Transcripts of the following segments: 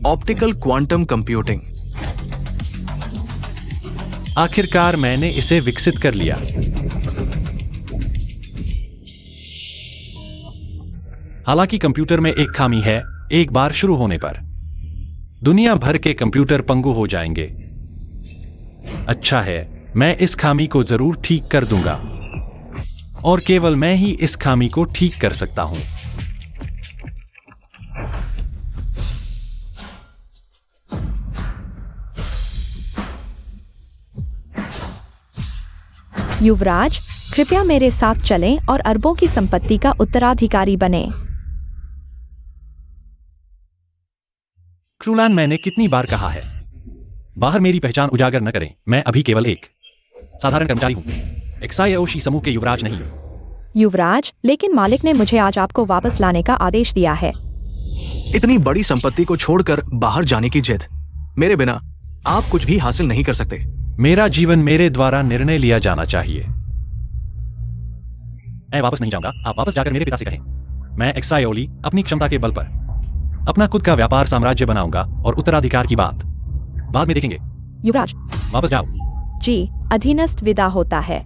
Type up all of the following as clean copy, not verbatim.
Optical quantum computing. आखिरकार मैंने इसे विकसित कर लिया। हालांकि कंप्यूटर में एक खामी है, एक बार शुरू होने पर दुनिया भर के कंप्यूटर पंगु हो जाएंगे। अच्छा है, मैं इस खामी को जरूर ठीक कर दूंगा और केवल मैं ही इस खामी को ठीक कर सकता हूं। युवराज, कृपया मेरे साथ चलें और अरबों की संपत्ति का उत्तराधिकारी बने। क्रूलान, मैंने कितनी बार कहा है, बाहर मेरी पहचान उजागर न करें। मैं अभी केवल एक साधारण कर्मचारी हूं, एक्साईओशी समूह के युवराज नहीं। युवराज, लेकिन मालिक ने मुझे आज आपको वापस लाने का आदेश दिया है। इतनी बड़ी संपत्ति को छोड़कर बाहर जाने की जिद, मेरे बिना आप कुछ भी हासिल नहीं कर सकते। मेरा जीवन मेरे द्वारा निर्णय लिया जाना चाहिए। मैं वापस नहीं जाऊंगा। आप वापस जाकर मेरे पिता से कहें, मैं एक्साईओली अपनी क्षमता के बल पर अपना खुद का व्यापार साम्राज्य बनाऊंगा और उत्तराधिकार की बात बाद में देखेंगे। युवराज, वापस जाओ। जी, अधीनस्थ विदा होता है।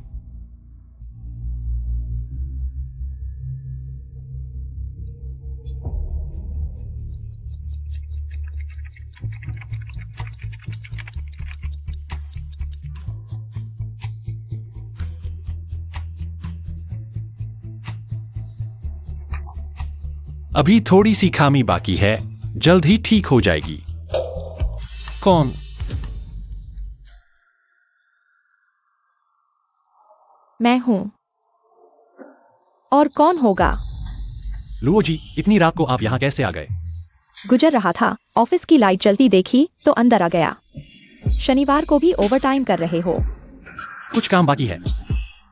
अभी थोड़ी सी खामी बाकी है, जल्द ही ठीक हो जाएगी। कौन? मैं हूं। और कौन होगा? लुओ जी, इतनी रात को आप यहां कैसे आ गए? गुजर रहा था, ऑफिस की लाइट जलती देखी तो अंदर आ गया। शनिवार को भी ओवरटाइम कर रहे हो? कुछ काम बाकी है।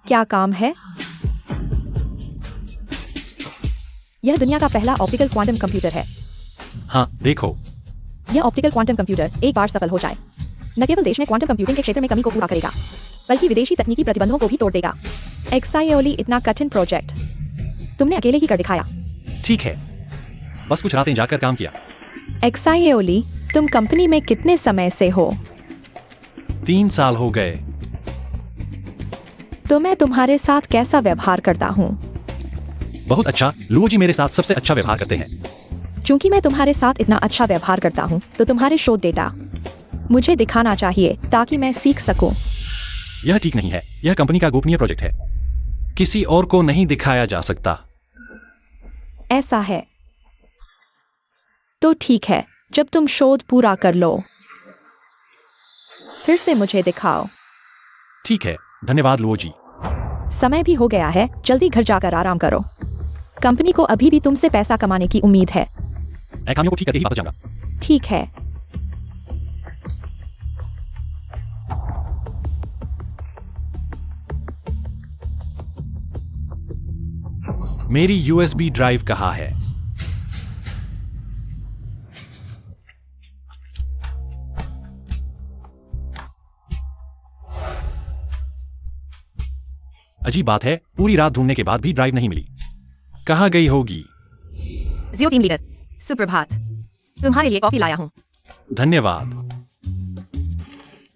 क्या काम है? यह दुनिया का पहला ऑप्टिकल क्वांटम कंप्यूटर है। हाँ, देखो। यह ऑप्टिकल क्वांटम कंप्यूटर एक बार सफल हो जाए, न केवल देश में क्वांटम कंप्यूटिंग के क्षेत्र में कमी को पूरा करेगा, बल्कि विदेशी तकनीकी प्रतिबंधों को भी तोड़ देगा। एक्साईओली इतना कठिन प्रोजेक्ट तुमने अकेले ही कर दिखाया। ठीक है, बस कुछ रातें जाकर काम किया। एक्साईओली, तुम कंपनी में कितने समय से हो? 3 साल हो गए। तो मैं तुम्हारे साथ कैसा व्यवहार करता हूँ? बहुत अच्छा। लुओ जी मेरे साथ सबसे अच्छा व्यवहार करते हैं। चूंकि मैं तुम्हारे साथ इतना अच्छा व्यवहार करता हूँ, तो तुम्हारे शोध डेटा मुझे दिखाना चाहिए ताकि मैं सीख सकूं। यह ठीक नहीं है। यह कंपनी का गोपनीय प्रोजेक्ट है, किसी और को नहीं दिखाया जा सकता। ऐसा है तो ठीक है, जब तुम शोध पूरा कर लो फिर से मुझे दिखाओ। ठीक है, धन्यवाद लुओ जी। समय भी हो गया है, जल्दी घर जाकर आराम करो। कंपनी को अभी भी तुमसे पैसा कमाने की उम्मीद है। मैं खामियों को ठीक करके ही वापस जाऊंगा। ठीक है। मेरी यूएसबी ड्राइव कहाँ है? अजीब बात है, पूरी रात ढूंढने के बाद भी ड्राइव नहीं मिली। कहाँ गई होगी? जियो टीम लीडर, सुप्रभात। तुम्हारे लिए कॉफी लाया हूँ। धन्यवाद।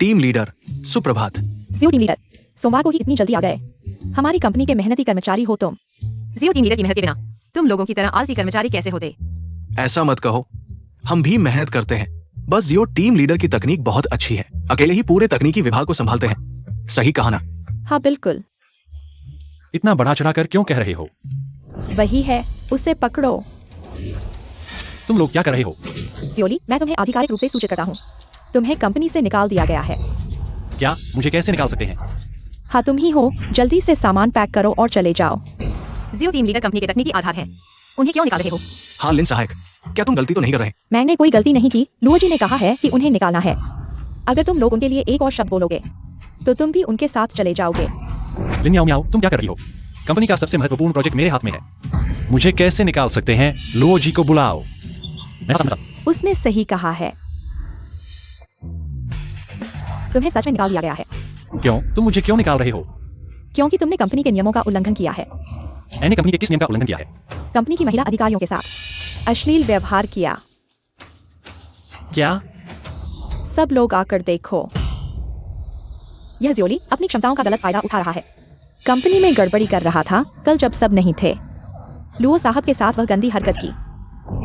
टीम लीडर, सुप्रभात। जियो टीम लीडर, सोमवार को ही इतनी जल्दी आ गए। हमारी कंपनी के मेहनती कर्मचारी हो तुम। जियो टीम लीडर की मेहनत के बिना तुम लोगों की तरह आलसी कर्मचारी कैसे होते? ऐसा मत कहो, हम भी मेहनत करते हैं। बस जियो टीम लीडर की तकनीक बहुत अच्छी है, अकेले ही पूरे तकनीकी विभाग को संभालते हैं। सही कहा ना? हाँ बिल्कुल। इतना बढ़ा चढ़ाकर क्यों कह रहे हो? वही है, उसे पकड़ो। तुम लोग क्या कर रहे हो? जियोली, मैं तुम्हें आधिकारिक रूप से सूचित करता हूँ, तुम्हें कंपनी से निकाल दिया गया है। क्या? मुझे कैसे निकाल सकते हैं? हाँ तुम ही हो, जल्दी से सामान पैक करो और चले जाओ। जियो टीम लीडर कंपनी के तकनीकी आधार हैं, उन्हें क्यों निकाल रहे हो? हाँ लिन सहायक, क्या तुम गलती तो नहीं कर रहे? मैंने कोई गलती नहीं की, लुओ जी ने कहा है कि उन्हें निकालना है। अगर तुम लोग उनके लिए एक और शब्द बोलोगे तो तुम भी उनके साथ चले जाओगे। लिन याओ मियाओ, तुम क्या कर रही हो? कंपनी का सबसे महत्वपूर्ण प्रोजेक्ट मेरे हाथ में है। मुझे कैसे निकाल सकते हैं? लुओ जी को बुलाओ। मैं समझा। उसने सही कहा है, तुम्हें सच में निकाल दिया गया है। क्यों? तुम मुझे क्यों निकाल रहे हो? क्योंकि तुमने कंपनी के नियमों का उल्लंघन किया है। मैंने कंपनी के किस नियम का उल्लंघन किया है? कंपनी की महिला अधिकारियों के साथ अश्लील व्यवहार किया। क्या? सब लोग आकर देखो। यह जियोली अपनी क्षमताओं का गलत फायदा उठा रहा है। कंपनी में गड़बड़ी कर रहा था कल जब सब नहीं थे। लुओ साहब के साथ वह गंदी हरकत की।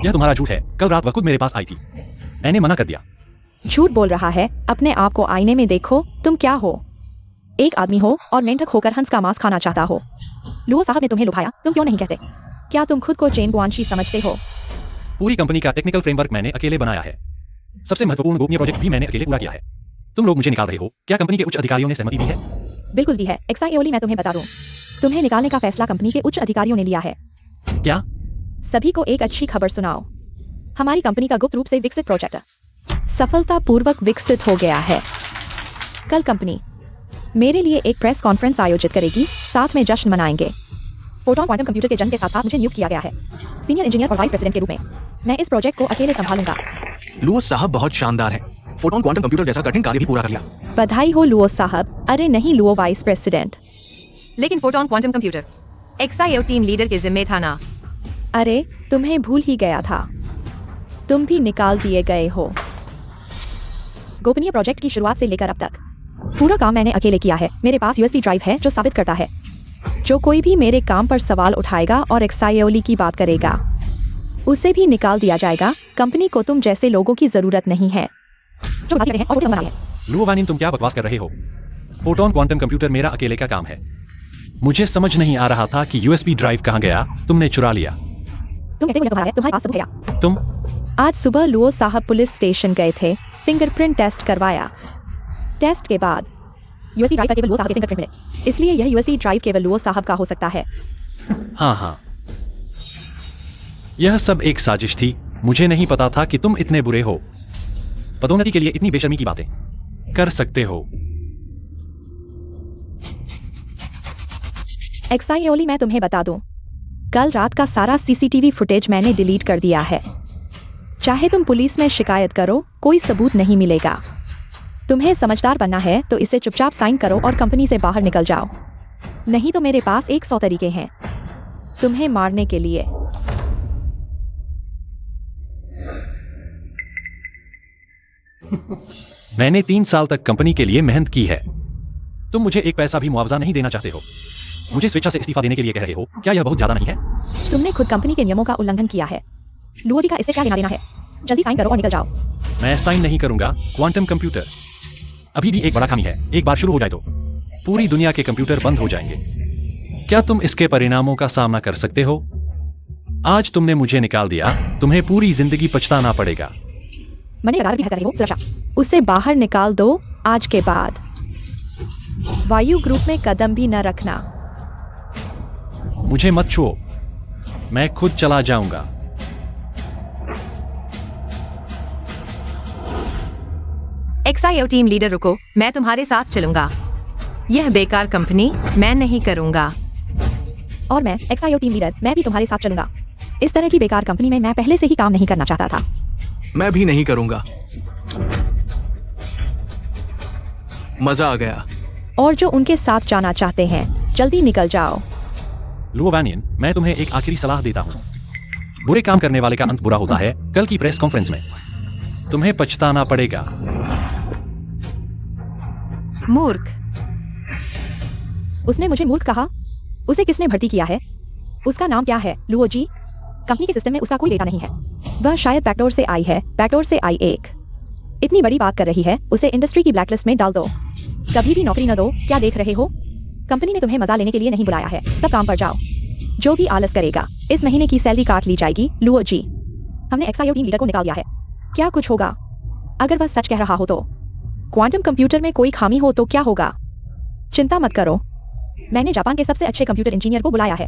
यह तुम्हारा झूठ है। कल रात वह खुद मेरे पास आई थी। मैंने मना कर दिया। झूठ बोल रहा है। अपने आप को आईने में देखो। तुम क्या हो? एक आदमी हो और मेंढक होकर हंस का मांस खाना चाहता हो। लुओ साहब ने तुम्हें लुभाया। तुम क्यों नहीं कहते? क्या तुम खुद को चेन गुआनशी समझते हो? पूरी कंपनी का टेक्निकल फ्रेमवर्क मैंने अकेले बनाया है। सबसे महत्वपूर्ण गोपनीय प्रोजेक्ट भी मैंने अकेले पूरा किया है। तुम लोग मुझे निकाल रहे हो। क्या कंपनी के उच्च अधिकारियों ने सहमति दी है? बिल्कुल दी है। एक्साइओली, मैं तुम्हें बता दूं, तुम्हें निकालने का फैसला कंपनी के उच्च अधिकारियों ने लिया है। क्या? सभी को एक अच्छी खबर सुनाओ। हमारी कंपनी का गुप्त रूप से विकसित प्रोजेक्ट सफलतापूर्वक विकसित हो गया है। कल कंपनी मेरे लिए एक प्रेस कॉन्फ्रेंस आयोजित करेगी। साथ में जश्न मनाएंगे। फोटोन क्वांटम कंप्यूटर के जन्म के साथ साथ मुझे नियुक्त किया गया है सीनियर इंजीनियर और वाइस प्रेसिडेंट के रूप में। मैं इस प्रोजेक्ट को अकेले संभालूंगा। लुओ साहब बहुत शानदार है। फोटोन क्वांटम कंप्यूटर जैसा कठिन कार्य भी पूरा कर लिया। बधाई हो लुओ साहब। अरे नहीं लुओ वाइस प्रेसिडेंट। लेकिन फोटोन क्वांटम कंप्यूटर एक्साईओ टीम लीडर के जिम्मे था ना। अरे तुम्हें भूल ही गया था। तुम भी निकाल दिए गए हो। गोपनीय प्रोजेक्ट की शुरुआत से लेकर अब तक पूरा काम मैंने अकेले किया है। मेरे पास यूएसबी ड्राइव है जो साबित करता है जो कोई भी मेरे काम पर सवाल उठाएगा और एक्साइओली की बात करेगा उसे भी निकाल दिया जाएगा। कंपनी को तुम जैसे लोगों की जरूरत नहीं है जो बात करते हैं और वोट बनाते हैं। लुओ वानिन, तुम क्या बकवास कर रहे हो? फोटोन क्वांटम कंप्यूटर मेरा अकेले का काम है। मुझे समझ नहीं आ रहा था कि यूएसबी ड्राइव कहाँ गया। तुमने चुरा लिया। तुम कहते हो यह तुम्हारा है, तुम्हारे पास सबूत है क्या? तुम आज सुबह लुओ साहब पुलिस स्टेशन गए थे। फिंगरप्रिंट टेस्ट करवाया। टेस्ट के बाद यूएसबी ड्राइव पर केवल लुओ साहब के फिंगरप्रिंट मिले। इसलिए यह यूएसबी ड्राइव केवल लुओ साहब का हो सकता है। हाँ, यह सब एक साजिश थी। मुझे नहीं पता था कि तुम इतने बुरे हो। पदोन्नति के लिए इतनी बेशर्मी की बातें कर सकते हो। एक्साइओली, मैं तुम्हें बता दूं, कल रात का सारा सीसीटीवी फुटेज मैंने डिलीट कर दिया है। चाहे तुम पुलिस में शिकायत करो, कोई सबूत नहीं मिलेगा। तुम्हें समझदार बनना है तो इसे चुपचाप साइन करो और कंपनी से बाहर निकल जाओ। नहीं तो मेरे पास 100 तरीके हैं तुम्हें मारने के लिए। मैंने 3 साल तक कंपनी के लिए मेहनत की है। तुम मुझे एक पैसा भी मुआवजा नहीं देना चाहते हो। मुझे स्वेच्छा से इस्तीफा देने के लिए कह रहे हो। क्या यह बहुत ज्यादा नहीं है? तुमने खुद कंपनी के नियमों का उल्लंघन किया है। लुओ जी का इससे क्या लेना देना है? जल्दी साइन करो और निकल जाओ। मैं साइन नहीं करूंगा। क्वांटम कंप्यूटर अभी भी एक बड़ा खामी है। एक बार शुरू हो जाए तो पूरी दुनिया के कंप्यूटर बंद हो जाएंगे। क्या तुम इसके परिणामों का सामना कर सकते हो? आज तुमने मुझे निकाल दिया, तुम्हें पूरी जिंदगी पछताना पड़ेगा। मने लगार भी है हो सुरक्षा। उसे बाहर निकाल दो आज के बाद। वायु ग्रुप में कदम भी न रखना। मुझे मत छुओ, मैं खुद चला जाऊंगा। एक्साईओ टीम लीडर रुको, मैं तुम्हारे साथ चलूंगा। यह बेकार कंपनी मैं नहीं करूंगा। और मैं एक्साईओ टीम लीडर, मैं भी तुम्हारे साथ चलूंगा। इस तरह की बेकार कंपनी में मैं पहले से ही काम नहीं करना चाहता था। मैं भी नहीं करूंगा। मजा आ गया। और जो उनके साथ जाना चाहते हैं जल्दी निकल जाओ। लुओ वानियन, मैं तुम्हें एक आखिरी सलाह देता हूं। बुरे काम करने वाले का अंत बुरा होता है। कल की प्रेस कॉन्फ्रेंस में तुम्हें पछताना पड़ेगा। मूर्ख। उसने मुझे मूर्ख कहा? उसे किसने भर्ती किया है? उसका नाम क्या है? लुओ जी। कंपनी के सिस्टम में उसका कोई डेटा नहीं है। वह शायद बैकडोर से आई है। बैकडोर से आई एक इतनी बड़ी बात कर रही है। उसे इंडस्ट्री की ब्लैकलिस्ट में डाल दो। कभी भी नौकरी न दो। क्या देख रहे हो? कंपनी ने तुम्हें मजा लेने के लिए नहीं बुलाया है। सब काम पर जाओ। जो भी आलस करेगा इस महीने की सैलरी काट ली जाएगी। लुओ जी, हमने एक्साईओ टीम लीडर को निकाल दिया है। क्या कुछ होगा? अगर वह सच कह रहा हो तो क्वांटम कंप्यूटर में कोई खामी हो तो क्या होगा? चिंता मत करो, मैंने जापान के सबसे अच्छे कंप्यूटर इंजीनियर को बुलाया है।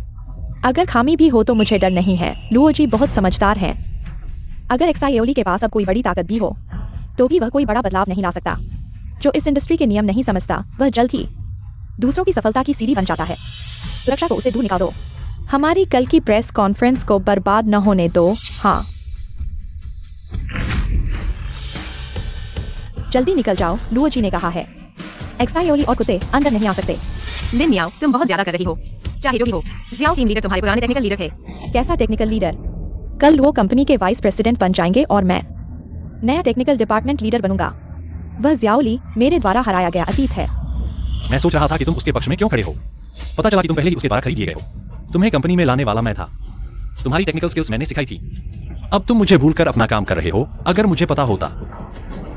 अगर खामी भी हो तो मुझे डर नहीं है। लुओ जी बहुत समझदार हैं। अगर एक्साईओली के पास अब कोई बड़ी ताकत भी हो तो भी वह कोई बड़ा बदलाव नहीं ला सकता। जो इस इंडस्ट्री के नियम नहीं समझता वह जल्द ही दूसरों की सफलता की सीढ़ी बन जाता है। सुरक्षा को उसे दूर निकाल दो। हमारी कल की प्रेस कॉन्फ्रेंस को बर्बाद न होने दो। हाँ, जल्दी निकल जाओ, लुओ जी ने कहा है। एक्साईओली और कुत्ते अंदर नहीं आ सकते। लिन याओ, तुम बहुत ज्यादा कर रही हो। चाहे जो भी हो, जियाओ टीम लीडर तुम्हारे पुराने टेक्निकल लीडर थे। कैसा टेक्निकल लीडर? कल लुओ कंपनी के वाइस प्रेसिडेंट बन जाएंगे और मैं नया टेक्निकल डिपार्टमेंट लीडर बनूंगा। वह जियाओली मेरे द्वारा हराया गया अतीत है। मैं सोच रहा था कि तुम उसके पक्ष में क्यों खड़े हो। पता चला कि तुम पहले ही उसके द्वारा खरीद लिए गए हो। तुम्हें कंपनी में लाने वाला मैं था। तुम्हारी टेक्निकल स्किल्स मैंने सिखाई थी। अब तुम मुझे भूलकर अपना काम कर रहे हो। अगर मुझे पता होता,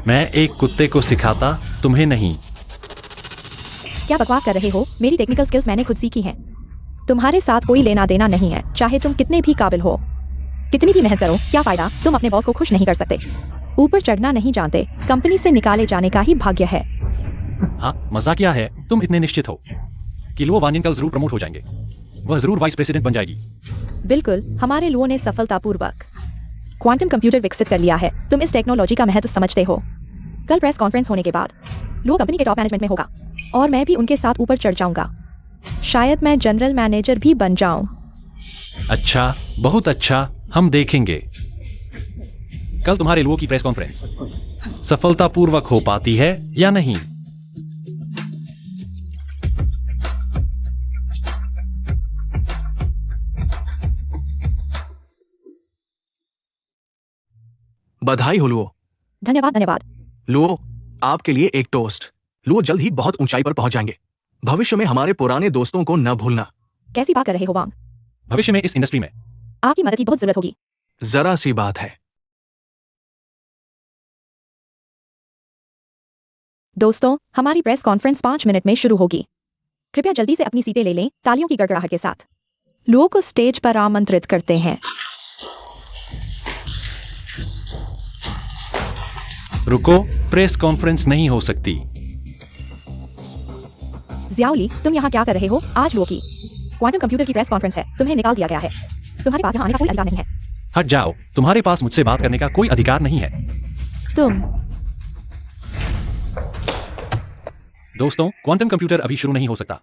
मैं एक कुत्ते को सिखाता, तुम्हें नहीं। क्या बकवास कर रहे हो? मेरी टेक्निकल स्किल्स मैंने खुद सीखी हैं। तुम्हारे साथ कोई लेना देना नहीं है, चाहे तुम कितने भी काबिल हो, कितनी भी मेहनत करो, क्या फायदा? तुम अपने बॉस को खुश नहीं कर सकते। ऊपर चढ़ना नहीं जानते, कंपनी से निकाले जाने का ही भाग्य है। हाँ, मजा क्या है? तुम इतने निश्चित हो कि लुओ वानियन कल जरूर प्रमोट हो जाएंगे। वह जरूर वाइस प्रेसिडेंट बन जाएगी। बिल्कुल, हमारे लुओ ने सफलतापूर्वक क्वांटम कंप्यूटर विकसित कर लिया है। तुम इस टेक्नोलॉजी का महत्व समझते हो। कल प्रेस कॉन्फ्रेंस होने के बाद लुओ कंपनी के टॉप मैनेजमेंट में होगा और मैं भी उनके साथ ऊपर चढ़ जाऊंगा। शायद मैं जनरल मैनेजर भी बन जाऊं। अच्छा, बहुत अच्छा, हम देखेंगे। कल तुम्हारे लुओ की प्रेस कॉन्फ्रेंस सफलतापूर्वक हो पाती है या नहीं। बधाई हो लुओ। धन्यवाद धन्यवाद। लुओ, आपके लिए एक टोस्ट। लुओ जल्द ही बहुत ऊंचाई पर पहुंच जाएंगे। भविष्य में हमारे पुराने दोस्तों को न भूलना। कैसी बात कर रहे हो वांग? भविष्य में इस इंडस्ट्री में आपकी मदद की बहुत जरूरत होगी। जरा सी बात है। दोस्तों, हमारी प्रेस कॉन्फ्रेंस 5 मिनट में शुरू होगी। कृपया जल्दी से अपनी सीटें ले लें, तालियों की गड़गड़ाहट के साथ। लुओ को स्टेज पर आमंत्रित करते हैं। रुको, प्रेस कॉन्फ्रेंस नहीं हो सकती। जियाओली, तुम यहाँ क्या कर रहे हो? आज लुओ की क्वांटम कंप्यूटर की प्रेस कॉन्फ्रेंस है। तुम्हें निकाल दिया गया है। तुम्हारे पास यहाँ आने का कोई अधिकार नहीं है। हट जाओ, तुम्हारे पास मुझसे बात करने का कोई अधिकार नहीं है। तुम दोस्तों, क्वांटम कंप्यूटर अभी शुरू नहीं हो सकता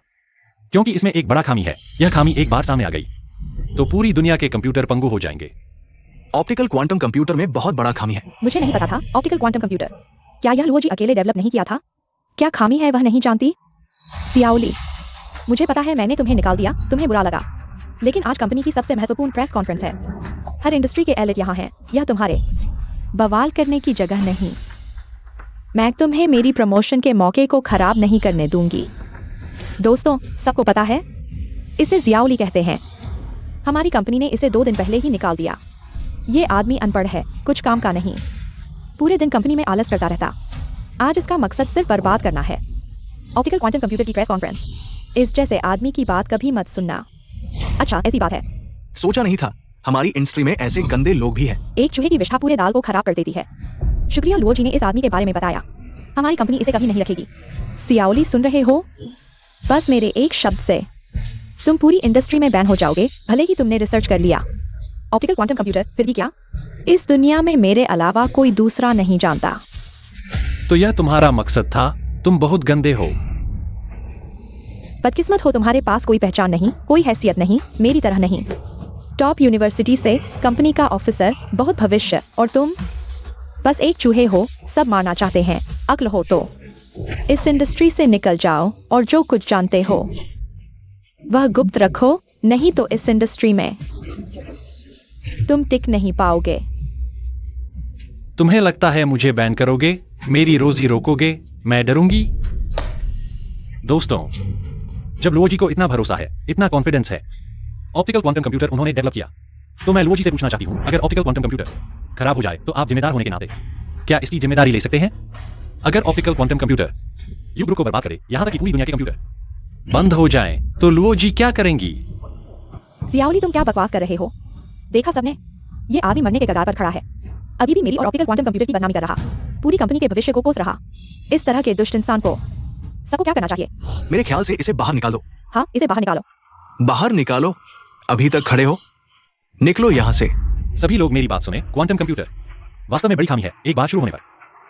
क्योंकि इसमें एक बड़ा खामी है। यह खामी एक बार सामने आ गई तो पूरी दुनिया के कंप्यूटर पंगु हो जाएंगे। ऑप्टिकल क्वांटम कंप्यूटर में बहुत बड़ा खामी है। मुझे नहीं पता था ऑप्टिकल क्वांटम कंप्यूटर। क्या यह लुओ जी अकेले डेवलप नहीं किया था? क्या खामी है वह नहीं जानती? जियाओली, मुझे पता है मैंने तुम्हें निकाल दिया, तुम्हें बुरा लगा, लेकिन आज कंपनी की सबसे महत्वपूर्ण प्रेस कॉन्फ्रेंस है। हर इंडस्ट्री के एलिट यहाँ हैं। यह तुम्हारे बवाल करने की जगह नहीं। मैं तुम्हें मेरी प्रमोशन के मौके को खराब नहीं करने दूंगी। दोस्तों, सबको पता है इसे जियाओली कहते हैं। हमारी कंपनी ने इसे 2 दिन पहले ही निकाल दिया। ये आदमी अनपढ़ है, कुछ काम का नहीं, पूरे दिन कंपनी में आलस करता रहता। आज इसका मकसद सिर्फ बर्बाद करना है। ऑप्टिकल क्वांटम कंप्यूटर की प्रेस कॉन्फ्रेंस, इस जैसे आदमी की बात कभी मत सुनना। अच्छा, ऐसी बात है। सोचा नहीं था हमारी इंडस्ट्री में ऐसे गंदे लोग भी हैं। एक चूहे की विष्ठा पूरे दाल को खराब कर देती है। शुक्रिया लुओ जी ने इस आदमी के बारे में बताया। हमारी कंपनी इसे कभी नहीं रखेगी। जियाओली, सुन रहे हो? बस मेरे एक शब्द से तुम पूरी इंडस्ट्री में बैन हो जाओगे, भले ही तुमने रिसर्च कर लिया। ऑप्टिकल क्वांटम कंप्यूटर, फिर भी क्या? इस दुनिया में मेरे अलावा कोई दूसरा नहीं जानता। तो यह तुम्हारा मकसद था? तुम बहुत गंदे हो। बदकिस्मत हो, तुम्हारे पास कोई पहचान नहीं, कोई हैसियत नहीं, मेरी तरह नहीं। टॉप यूनिवर्सिटी से कंपनी का ऑफिसर, बहुत भविष्य, और तुम बस एक चूहे हो। सब मारना चाहते हैं। अक्ल हो तो इस इंडस्ट्री से निकल जाओ और जो कुछ जानते हो वह गुप्त रखो, नहीं तो इस इंडस्ट्री में तुम टिक नहीं पाओगे। तुम्हें लगता है मुझे बैन करोगे, मेरी रोजी रोकोगे, मैं डरूंगी? दोस्तों, जब लुओ जी को इतना भरोसा है, इतना कॉन्फिडेंस है, ऑप्टिकल क्वांटम कंप्यूटर उन्होंने डेवलप किया, तो मैं लुओ जी से पूछना चाहती हूं, अगर ऑप्टिकल क्वांटम कंप्यूटर खराब हो जाए तो आप जिम्मेदार होने के नाते क्या इसकी जिम्मेदारी ले सकते हैं? अगर ऑप्टिकल क्वांटम कंप्यूटर युग को बर्बाद करे, यहां तक कि पूरी दुनिया के कंप्यूटर बंद हो जाएं, तो लुओ जी क्या करेंगी? जियाओली, तुम क्या बकवास कर रहे हो? देखा सबने, ये आदमी मरने के कगार पर खड़ा है। अभी भी मेरी और ऑप्टिकल क्वांटम कंप्यूटर की बदनामी कर रहा, पूरी कंपनी के भविष्य को कोस रहा। इस तरह के दुष्ट इंसान को सबको क्या करना चाहिए? मेरे ख्याल से इसे बाहर निकाल दो। हाँ, इसे बाहर निकालो। बाहर निकालो। अभी तक खड़े हो, निकलो यहाँ से। सभी लोग मेरी बात सुने। क्वांटम कंप्यूटर वास्तव में बड़ी खामी है। एक बार शुरू होने पर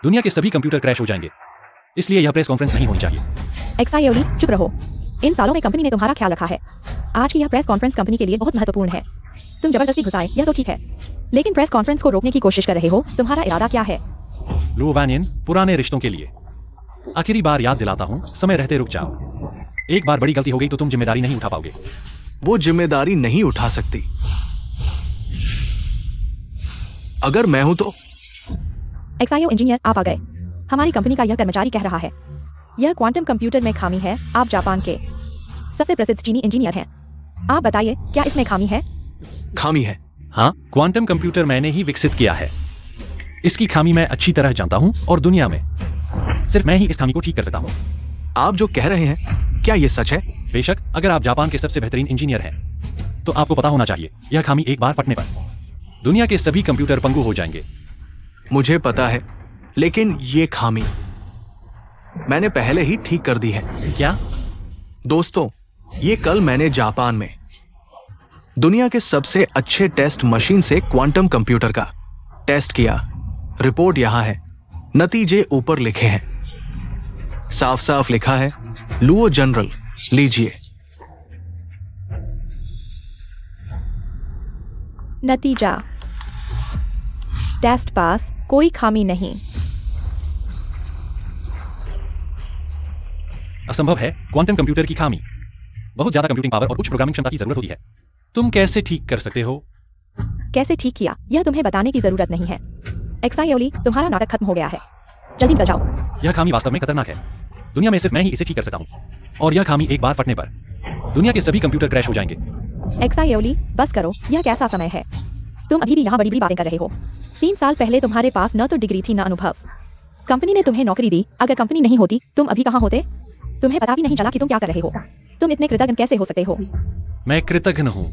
दुनिया के सभी कंप्यूटर क्रैश हो जाएंगे। इसलिए यह प्रेस कॉन्फ्रेंस नहीं होनी चाहिए। जियाओली, चुप रहो। इन सालों में कंपनी ने तुम्हारा ख्याल रखा है। आज की यह प्रेस कॉन्फ्रेंस कंपनी के लिए बहुत महत्वपूर्ण है। तुम जबरदस्ती घुसाए यह तो ठीक है, लेकिन प्रेस कॉन्फ्रेंस को रोकने की कोशिश कर रहे हो। तुम्हारा इरादा क्या है? लुओ वानियन, पुराने रिश्तों के लिए आखिरी बार याद दिलाता हूं, समय रहते रुक जाओ। एक बार बड़ी गलती हो गई तो तुम जिम्मेदारी नहीं उठा पाओगे। वो जिम्मेदारी नहीं उठा सकती। अगर मैं हूं तो XIO इंजीनियर आप आ गए। हमारी कंपनी का यह कर्मचारी कह रहा है यह क्वांटम कंप्यूटर में खामी है। आप जापान के सबसे प्रसिद्ध चीनी इंजीनियर हैं। आप बताइए क्या इसमें खामी है? खामी है। हाँ, क्वांटम कंप्यूटर मैंने ही विकसित किया है। इसकी खामी मैं अच्छी तरह जानता हूँ और दुनिया में सिर्फ मैं ही इस खामी को ठीक कर सकता हूँ। आप जो कह रहे हैं क्या ये सच है? बेशक, अगर आप जापान के सबसे बेहतरीन इंजीनियर हैं तो आपको पता होना चाहिए यह खामी एक बार फटने पर दुनिया के सभी कंप्यूटर पंगु हो जाएंगे। मुझे पता है, लेकिन ये खामी मैंने पहले ही ठीक कर दी है। क्या? दोस्तों, ये कल मैंने जापान में दुनिया के सबसे अच्छे टेस्ट मशीन से क्वांटम कंप्यूटर का टेस्ट किया। रिपोर्ट यहां है, नतीजे ऊपर लिखे हैं। साफ साफ लिखा है लुओ जनरल, लीजिए। नतीजा टेस्ट पास, कोई खामी नहीं। असंभव है, क्वांटम कंप्यूटर की खामी। बहुत ज्यादा कंप्यूटिंग पावर और उच्च प्रोग्रामिंग क्षमता की जरूरत होती है। तुम कैसे ठीक कर सकते हो? कैसे ठीक किया यह तुम्हें बताने की जरूरत नहीं है। XIOली तुम्हारा नाटक खत्म हो गया है, जल्दी निकल जाओ। यह खामी वास्तव में खतरनाक है। दुनिया में सिर्फ मैं ही इसे ठीक कर सकता हूँ और यह खामी एक बार फटने पर दुनिया के सभी कंप्यूटर क्रैश हो जाएंगे। XIOली बस करो, यह कैसा समय है? तुम अभी भी यहाँ बड़ी बड़ी बातें कर रहे हो। 3 साल पहले तुम्हारे पास न तो डिग्री थी न अनुभव। कंपनी ने तुम्हें नौकरी दी, अगर कंपनी नहीं होती तुम अभी कहाँ होते? तुम्हें पता भी नहीं चला कि तुम क्या कर रहे हो। तुम इतने कृतज्ञ कैसे हो सकते हो? मैं कृतज्ञ हूँ।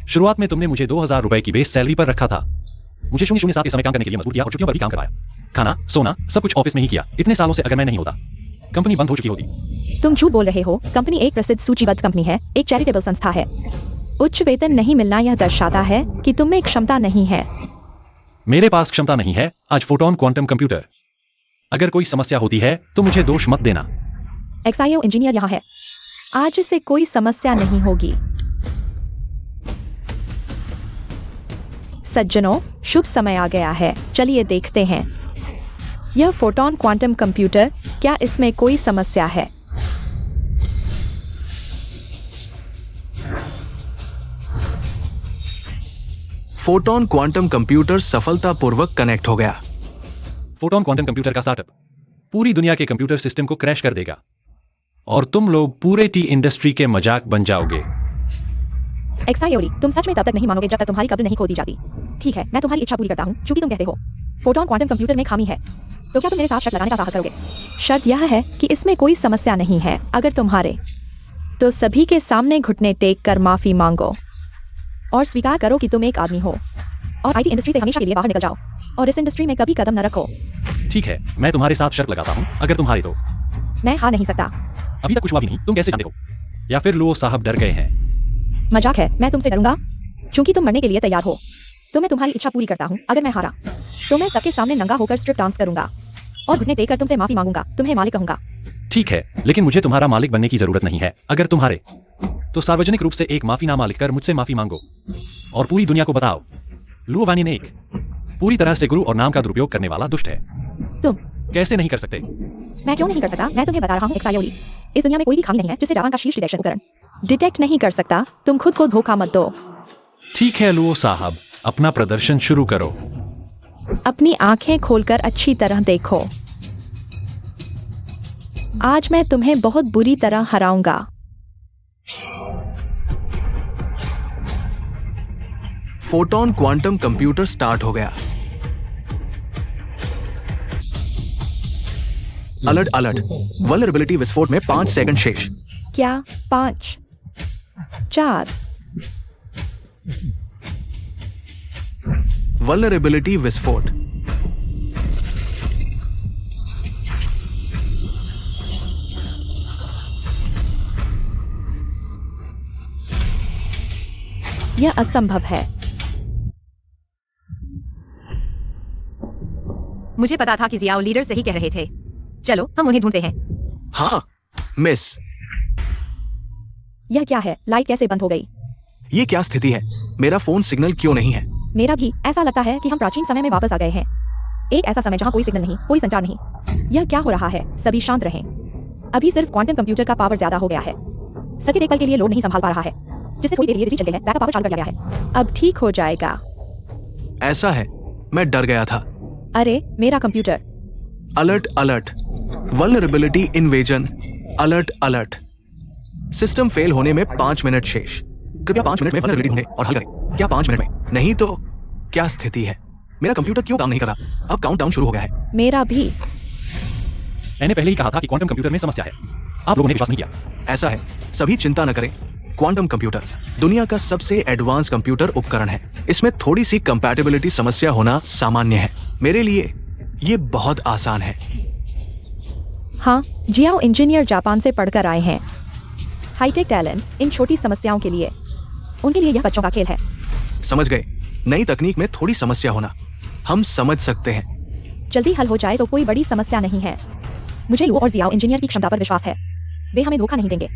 शुरुआत में तुमने मुझे 2000 रुपए की बेस सैलरी पर रखा था। मुझे 007 के समय काम करने के लिए मजबूर किया और छुट्टियों पर भी काम करवाया। खाना, सोना, सब कुछ ऑफिस में ही किया। इतने सालों से अगर मैं नहीं होता, कंपनी बंद हो चुकी होती। तुम झूठ बोल रहे हो। कंपनी एक प्रसिद्ध सूचीबद्ध कंपनी है, एक चैरिटेबल संस्था है। उच्च वेतन नहीं मिलना यह दर्शाता है कि तुम में क्षमता नहीं है। मेरे पास क्षमता नहीं है आज फोटोन क्वांटम कंप्यूटर। अगर कोई समस्या होती है तो मुझे दोष मत देना। XIO इंजीनियर यहाँ है। आज से कोई समस्या नहीं होगी। सज्जनों, शुभ समय आ गया है। चलिए देखते हैं यह फोटोन क्वांटम कंप्यूटर, क्या इसमें कोई समस्या है? फोटोन क्वांटम कंप्यूटर सफलतापूर्वक कनेक्ट हो गया। फोटोन क्वांटम कंप्यूटर का स्टार्टअप पूरी दुनिया के कंप्यूटर सिस्टम को क्रैश कर देगा और तुम लोग पूरे टी इंडस्ट्री के मजाक बन जाओगे। XIOली तुम सच में तब तक नहीं मानोगे जब तक तुम्हारी कब्र नहीं खोदी जाती। ठीक है, मैं तुम्हारी इच्छा पूरी करता हूँ। चूंकि तुम कहते हो फोटोन क्वांटम कंप्यूटर में खामी है, तो क्या तुम मेरे साथ शर्त लगाने का साहस करोगे? शर्त यह है कि इसमें कोई समस्या नहीं है। अगर तुम्हारे तो सभी के सामने घुटने टेक कर माफी मांगो और स्वीकार करो कि तुम एक आदमी हो और IT इंडस्ट्री से हमेशा के लिए बाहर निकल जाओ और इस इंडस्ट्री में कभी कदम न रखो। ठीक है, मैं तुम्हारे साथ शर्त लगाता हूँ। अगर तुम हारे तो? मैं हार नहीं सकता। अभी तक कुछ हुआ भी नहीं, तुम कैसे जानते हो? या फिर लुओ साहब डर गए हैं? मजाक है, मैं तुमसे डरूंगा क्योंकि तुम मरने के लिए तैयार हो। तो मैं तुम्हारी इच्छा पूरी करता हूँ। अगर मैं हारा तो मैं सबके सामने नंगा होकर स्ट्रिप डांस करूंगा और घुटने टेक कर तुमसे माफी मांगूंगा, तुम्हें मालिक कहूंगा। ठीक है, लेकिन मुझे तुम्हारा मालिक बनने की जरूरत नहीं है। अगर तुम हारे तो सार्वजनिक रूप से एक माफीनामा लिखकर मुझसे माफी मांगो और पूरी दुनिया को बताओ लुओ वानिनेक पूरी तरह से गुरु और नाम का दुरुपयोग करने वाला दुष्ट है। तुम कैसे नहीं कर सकते? मैं क्यों नहीं कर सकता? मैं तुम्हें बता रहा हूँ XIOली, इस दुनिया में कोई भी खामी नहीं है जिसे जापान का शीर्ष डिटेक्शन उपकरण डिटेक्ट नहीं कर सकता। तुम खुद को धोखा मत दो। ठीक है लुओ साहब, अपना प्रदर्शन शुरू करो। अपनी आंखें खोलकर अच्छी तरह देखो। आज मैं तुम्हें बहुत बुरी तरह हराऊंगा। फोटोन क्वांटम कंप्यूटर स्टार्ट हो गया। अलर्ट अलर्ट, वल्नरेबिलिटी विस्फोट में 5 सेकंड शेष। क्या? 5 4 वल्नरेबिलिटी विस्फोट। यह असंभव है। मुझे पता था कि जियाओ लीडर सही कह रहे थे। चलो हम उन्हें ढूंढते हैं। हाँ मिस, यह क्या है? लाइट कैसे बंद हो गई? ये क्या स्थिति है? मेरा फोन सिग्नल क्यों नहीं है? मेरा भी ऐसा लगता है कि हम प्राचीन समय में वापस आ गए हैं। एक ऐसा समय जहां कोई सिग्नल नहीं, कोई संचार नहीं। यह क्या हो रहा है? सभी शांत रहें। अभी सिर्फ क्वांटम कंप्यूटर का पावर ज्यादा हो गया है। सर्किट एक पल के लिए लोड नहीं संभाल पा रहा है, जिससे थोड़ी देर ये बिजली चल गई है। बैकअप पावर चालू कर दिया गया है। अब ठीक हो जाएगा। ऐसा है, मैं डर गया था। अरे मेरा computer. Alert alert, vulnerability invasion, alert alert. System fail होने में 5 मिनट शेष। कृपया 5 मिनट में वल्नरेबिलिटी ढूंढें और हल करें। क्या 5 मिनट में? नहीं तो क्या स्थिति है? मेरा कंप्यूटर क्यों काम नहीं कर रहा? अब काउंटडाउन शुरू हो गया है। मेरा भी। मैंने पहले ही कहा था कि क्वांटम कंप्यूटर में समस्या है। आप लोगों ने विश्वास नहीं किया। ऐसा है, सभी चिंता न करें। क्वांटम कंप्यूटर दुनिया का सबसे एडवांस कंप्यूटर उपकरण है। इसमें थोड़ी सी कंपैटिबिलिटी समस्या होना सामान्य है। मेरे लिए ये बहुत आसान है। हाँ, जियाओ इंजीनियर जापान से पढ़कर आए हैं। हाईटेक टैलेंट इन छोटी समस्याओं के लिए, उनके लिए यह बच्चों का खेल है। समझ गए? नई तकनीक में थोड़ी समस्या होना हम समझ सकते हैं। जल्दी हल हो जाए तो कोई बड़ी समस्या नहीं है। मुझे लुओ और जियाओ इंजीनियर की क्षमता पर विश्वास है। वे हमें धोखा नहीं देंगे।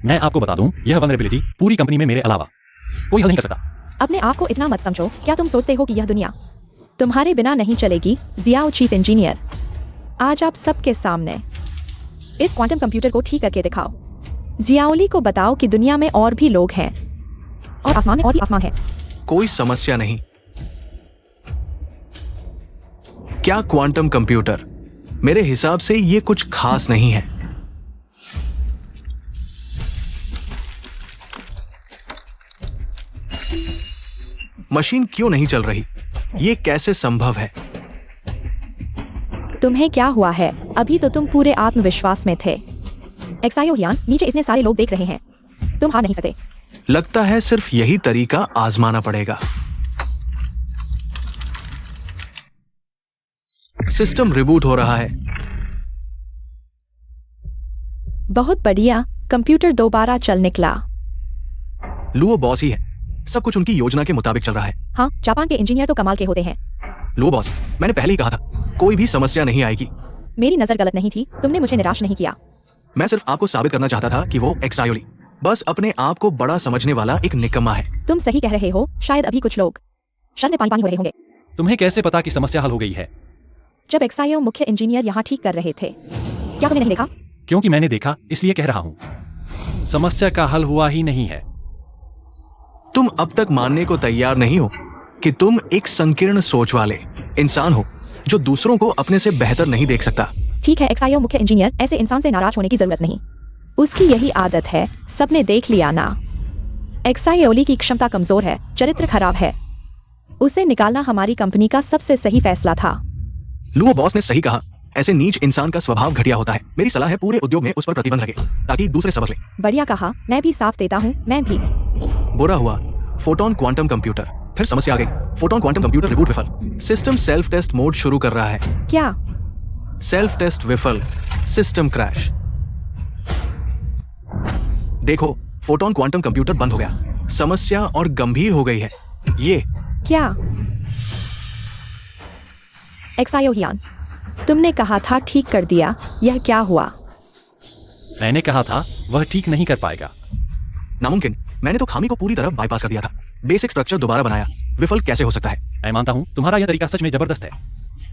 मैं आपको बता दूं, यह वल्नरेबिलिटी पूरी कंपनी में मेरे अलावा कोई हल नहीं कर सकता। अपने आप को इतना मत समझो। क्या तुम सोचते हो कि यह दुनिया तुम्हारे बिना नहीं चलेगी? जियाओ चीफ इंजीनियर, आज आप सबके सामने इस क्वांटम कंप्यूटर को ठीक करके दिखाओ। जियाओली को बताओ कि दुनिया में और भी लोग हैं और आसमान में और भी आसमान है। कोई समस्या नहीं। क्या क्वांटम कंप्यूटर? मेरे हिसाब से ये कुछ खास नहीं है। मशीन क्यों नहीं चल रही? ये कैसे संभव है? तुम्हें क्या हुआ है? अभी तो तुम पूरे आत्मविश्वास में थे। एक्सायो हियान, नीचे इतने सारे लोग देख रहे हैं। तुम हार नहीं सकते। लगता है सिर्फ यही तरीका आजमाना पड़ेगा। सिस्टम रिबूट हो रहा है। बहुत बढ़िया, कंप्यूटर दोबारा चल निकला। लुओ बॉस ही है। सब कुछ उनकी योजना के मुताबिक चल रहा है। हाँ, जापान के इंजीनियर तो कमाल के होते हैं। लुओ बॉस, मैंने पहले ही कहा था, कोई भी समस्या नहीं आएगी। मेरी नजर गलत नहीं थी। तुमने मुझे निराश नहीं किया। मैं सिर्फ आपको साबित करना चाहता था कि वो एक्सायोली बस अपने आप को बड़ा समझने वाला एक निकम्मा है। तुम सही कह रहे हो। शायद अभी कुछ लोग शर्म से पानी पानी हो रहे होंगे। तुम्हें कैसे पता कि समस्या हल हो गई है? जब एक्सायो मुख्य इंजीनियर यहाँ ठीक कर रहे थे। क्या तुमने नहीं देखा? क्योंकि मैंने देखा इसलिए कह रहा हूं। समस्या का हल हुआ ही नहीं है। तुम अब तक मानने को तैयार नहीं हो कि तुम एक संकीर्ण सोच वाले इंसान हो जो दूसरों को अपने से बेहतर नहीं देख सकता। ठीक है एक्सायो मुख्य इंजीनियर, ऐसे इंसान से नाराज होने की जरूरत नहीं। उसकी यही आदत है। सबने देख लिया ना। एक्सायोली की क्षमता कमजोर है, चरित्र खराब है। उसे निकालना हमारी कंपनी का सबसे सही फैसला था। लुओ बॉस ने सही कहा। ऐसे नीच इंसान का स्वभाव घटिया होता है। मेरी सलाह है पूरे उद्योग में उस पर प्रतिबंध लगे ताकि दूसरे सबक लें। बढ़िया कहा। मैं भी साथ देता हूँ। मैं भी। बुरा हुआ। फोटोन क्वांटम कंप्यूटर, फिर समस्या आ गई। फोटोन क्वांटम कंप्यूटर रिबूट विफल। सिस्टम सेल्फ टेस्ट मोड शुरू कर रहा है। क्या? सेल्फ टेस्ट विफल, सिस्टम क्रैश। देखो, फोटोन क्वांटम कंप्यूटर बंद हो गया। समस्या और गंभीर हो गई है। ये क्या? एक्सायो हियान, तुमने कहा था ठीक कर दिया। यह क्या हुआ? मैंने कहा था वह ठीक नहीं कर पाएगा। नामुमकिन। मैंने तो खामी को पूरी तरह बाईपास कर दिया था। बेसिक स्ट्रक्चर दोबारा बनाया। विफल कैसे हो सकता है? मैं मानता हूं तुम्हारा यह तरीका सच में जबरदस्त है,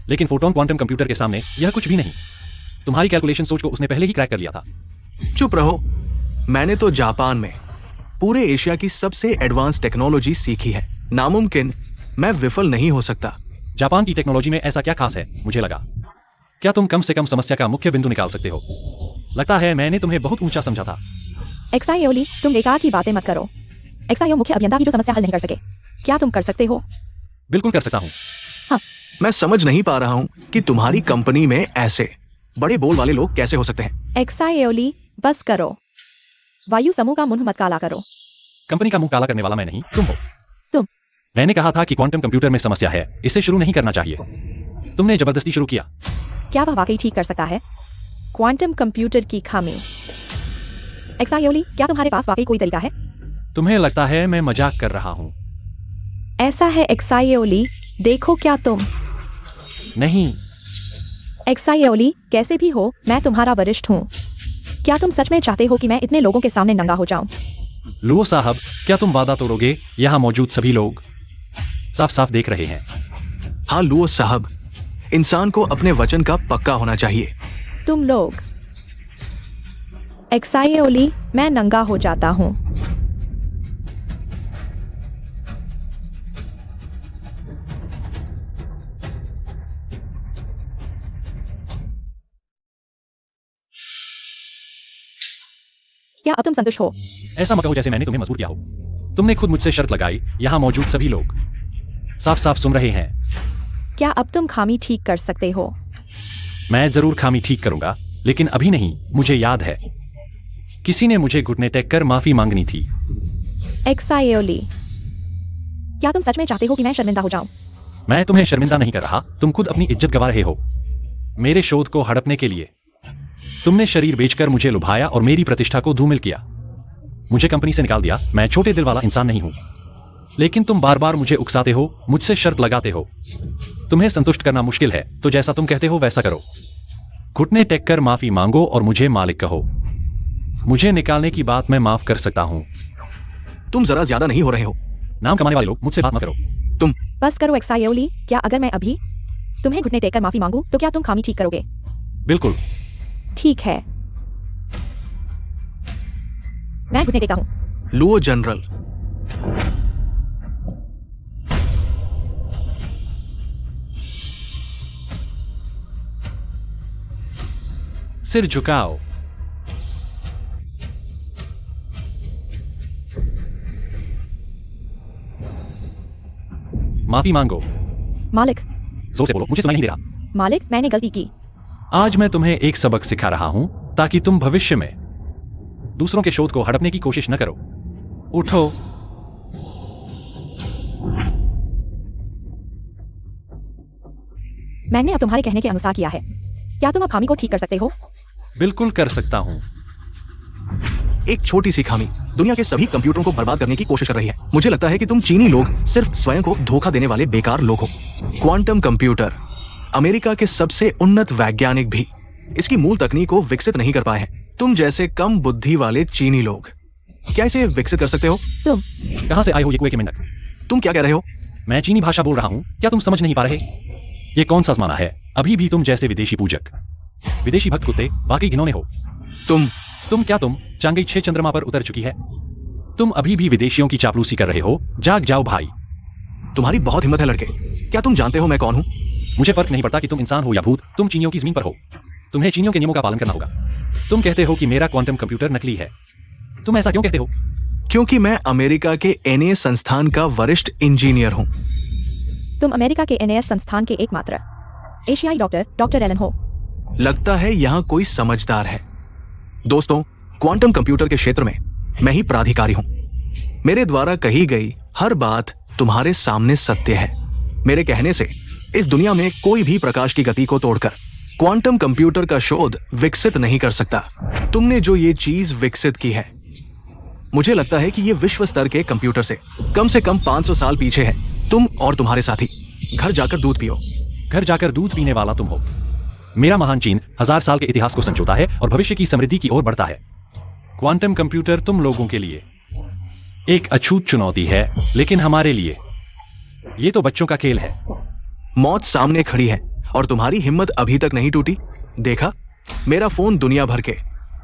लेकिन फोटोन क्वांटम कंप्यूटर के सामने यह कुछ भी नहीं। तुम्हारी कैलकुलेशन सोच को उसने पहले ही क्रैक कर लिया था। चुप रहो। मैंने तो जापान में पूरे एशिया की सबसे एडवांस टेक्नोलॉजी सीखी है। नामुमकिन मैं विफल नहीं हो सकता। जापान की टेक्नोलॉजी में ऐसा क्या खास है? मुझे लगा क्या तुम कम से कम समस्या का मुख्य बिंदु निकाल सकते हो। लगता है मैंने तुम्हें बहुत ऊंचा समझा था। एक्सायोली, तुम बेकार की बातें मत करो। एक्सायो मुख्य अभियंता की जो समस्या हल नहीं कर सके, क्या तुम कर सकते हो? बिल्कुल कर सकता हूँ। हाँ। मैं समझ नहीं पा रहा हूँ कि तुम्हारी कंपनी में ऐसे बड़े बोल वाले लोग कैसे हो सकते हैं। एक्सायोली, बस करो। वायु समूह का मुंह मत काला करो। कंपनी का मुंह काला करने वाला मैं नहीं, तुम हो। तुम। मैंने कहा था कि क्वांटम कंप्यूटर में समस्या है, इसे शुरू नहीं करना चाहिए। तुमने जबरदस्ती शुरू किया। क्या वह वाकई ठीक कर सकता है? क्वांटम कंप्यूटर की खामी। एक्सायोली, क्या तुम्हारे पास वाकई कोई तरीका है? तुम्हें लगता है मैं मजाक कर रहा हूँ। ऐसा है एक्सायोली, देखो क्या तुम। नहीं। एक्सायोली, कैसे भी हो, मैं तुम्हारा वरिष्ठ हूँ। क्या तुम सच में चाहते हो कि मैं इतने लोगों के सामने नंगा हो जाऊं? लुओ साहब, क्या तुम वादा तोड़ोगे? यहाँ मौजूद सभी लोग साफ साफ देख रहे हैं। हाँ लुओ साहब, इंसान को अपने वचन का पक्का होना चाहिए। तुम लोग। एक्सायोली, मैं नंगा हो जाता हूँ। क्या अब तुम संतुष्ट हो? ऐसा मत कहो जैसे मैंने तुम्हें मजबूर किया हो। तुमने खुद मुझसे शर्त लगाई। यहाँ मौजूद सभी लोग साफ साफ सुन रहे हैं। क्या अब तुम खामी ठीक कर सकते हो? मैं जरूर खामी ठीक करूंगा, लेकिन अभी नहीं। मुझे याद है किसी ने मुझे घुटने टेक कर माफी मांगनी थी। एक्सायोली, क्या तुम सच में चाहते हो कि मैं शर्मिंदा हो जाऊं? मैं तुम्हें शर्मिंदा नहीं कर रहा। तुम खुद अपनी इज्जत गंवा रहे हो मेरे शोध को हड़पने के लिए। तुमने शरीर बेचकर मुझे लुभाया और मेरी प्रतिष्ठा को धूमिल किया। मुझे कंपनी से निकाल दिया। मैं छोटे दिल वाला इंसान नहीं हूं, लेकिन तुम बार बार मुझे उकसाते हो, मुझसे शर्त लगाते हो। तुम्हें संतुष्ट करना मुश्किल है, तो जैसा तुम कहते हो वैसा करो। घुटने टेक कर माफी मांगो और मुझे मालिक कहो। मुझे निकालने की बात मैं माफ कर सकता हूं। तुम जरा ज्यादा नहीं हो रहे हो। नाम कमाने वाले लोग, मुझसे बात मत करो। तुम बस करो एक्सायोली। क्या अगर मैं अभी तुम्हें घुटने टेक कर माफी मांगू तो क्या तुम खामी ठीक करोगे? बिल्कुल। ठीक है, मैं घुटने टेका हूं। लुओ जनरल, सिर झुकाओ। माफी मांगो। मालिक, जोर से बोलो, मुझे सुनाई नहीं दे रहा। मालिक, मैंने गलती की। आज मैं तुम्हें एक सबक सिखा रहा हूं ताकि तुम भविष्य में दूसरों के शोध को हड़पने की कोशिश न करो। उठो। मैंने अब तुम्हारे कहने के अनुसार किया है। क्या तुम अब खामी को ठीक कर सकते हो? बिल्कुल कर सकता हूं। एक छोटी सी खामी दुनिया के सभी कंप्यूटरों को बर्बाद करने की कोशिश कर रही है। मुझे लगता है कि तुम चीनी लोग सिर्फ स्वयं को धोखा देने वाले बेकार लोग हो। क्वांटम कंप्यूटर, अमेरिका के सबसे उन्नत वैज्ञानिक भी इसकी मूल तकनीक को विकसित नहीं कर पाए हैं। तुम जैसे कम बुद्धि वाले चीनी लोग क्या इसे विकसित कर सकते हो? तुम कहां से आए हो ये कुएं के मेंढक? तुम क्या कह रहे हो? मैं चीनी भाषा बोल रहा हूं। क्या तुम समझ नहीं पा रहे? ये कौन सा जमाना है? अभी भी तुम जैसे विदेशी पूजक, विदेशी भक्त कुत्ते वाकई घिनौने हो। तुम चांगई 6 चंद्रमा पर उतर चुकी है। तुम अभी भी विदेशियों की चापलूसी कर रहे हो। जाग जाओ भाई। तुम्हारी बहुत हिम्मत है लड़के। क्या तुम जानते हो मैं कौन हूं? मुझे फर्क नहीं पड़ता कि तुम इंसान हो या भूत। तुम चीनियों की जमीन पर हो। तुम्हें चीनियों के नियमों का पालन करना होगा। तुम कहते हो कि मेरा क्वांटम कंप्यूटर नकली है। तुम ऐसा क्यों कहते हो? क्योंकि मैं अमेरिका के एनए संस्थान का वरिष्ठ इंजीनियर हूं। तुम अमेरिका के एनएएस संस्थान के एकमात्र एशियाई डॉक्टर एलन हो। लगता है यहां कोई समझदार है। दोस्तों, क्वांटम कंप्यूटर के क्षेत्र में मैं ही प्राधिकारी हूं। मेरे द्वारा कही गई हर बात तुम्हारे सामने सत्य है। मेरे कहने से इस दुनिया में कोई भी प्रकाश की गति को तोड़कर क्वांटम कंप्यूटर का शोध विकसित नहीं कर सकता। तुमने जो ये चीज विकसित की है, मुझे लगता है कि ये विश्व स्तर के कंप्यूटर से कम 500 साल पीछे है। तुम और तुम्हारे साथी घर जाकर दूध पियो। घर जाकर दूध पीने वाला तुम हो। मेरा महान चीन 1000 साल के इतिहास को संजोता है और भविष्य की समृद्धि की ओर बढ़ता है। क्वांटम कंप्यूटर तुम लोगों के लिए एक अछूत चुनौती है, लेकिन हमारे लिए ये तो बच्चों का खेल है। मौत सामने खड़ी है और तुम्हारी हिम्मत अभी तक नहीं टूटी। देखा, मेरा फोन दुनिया भर के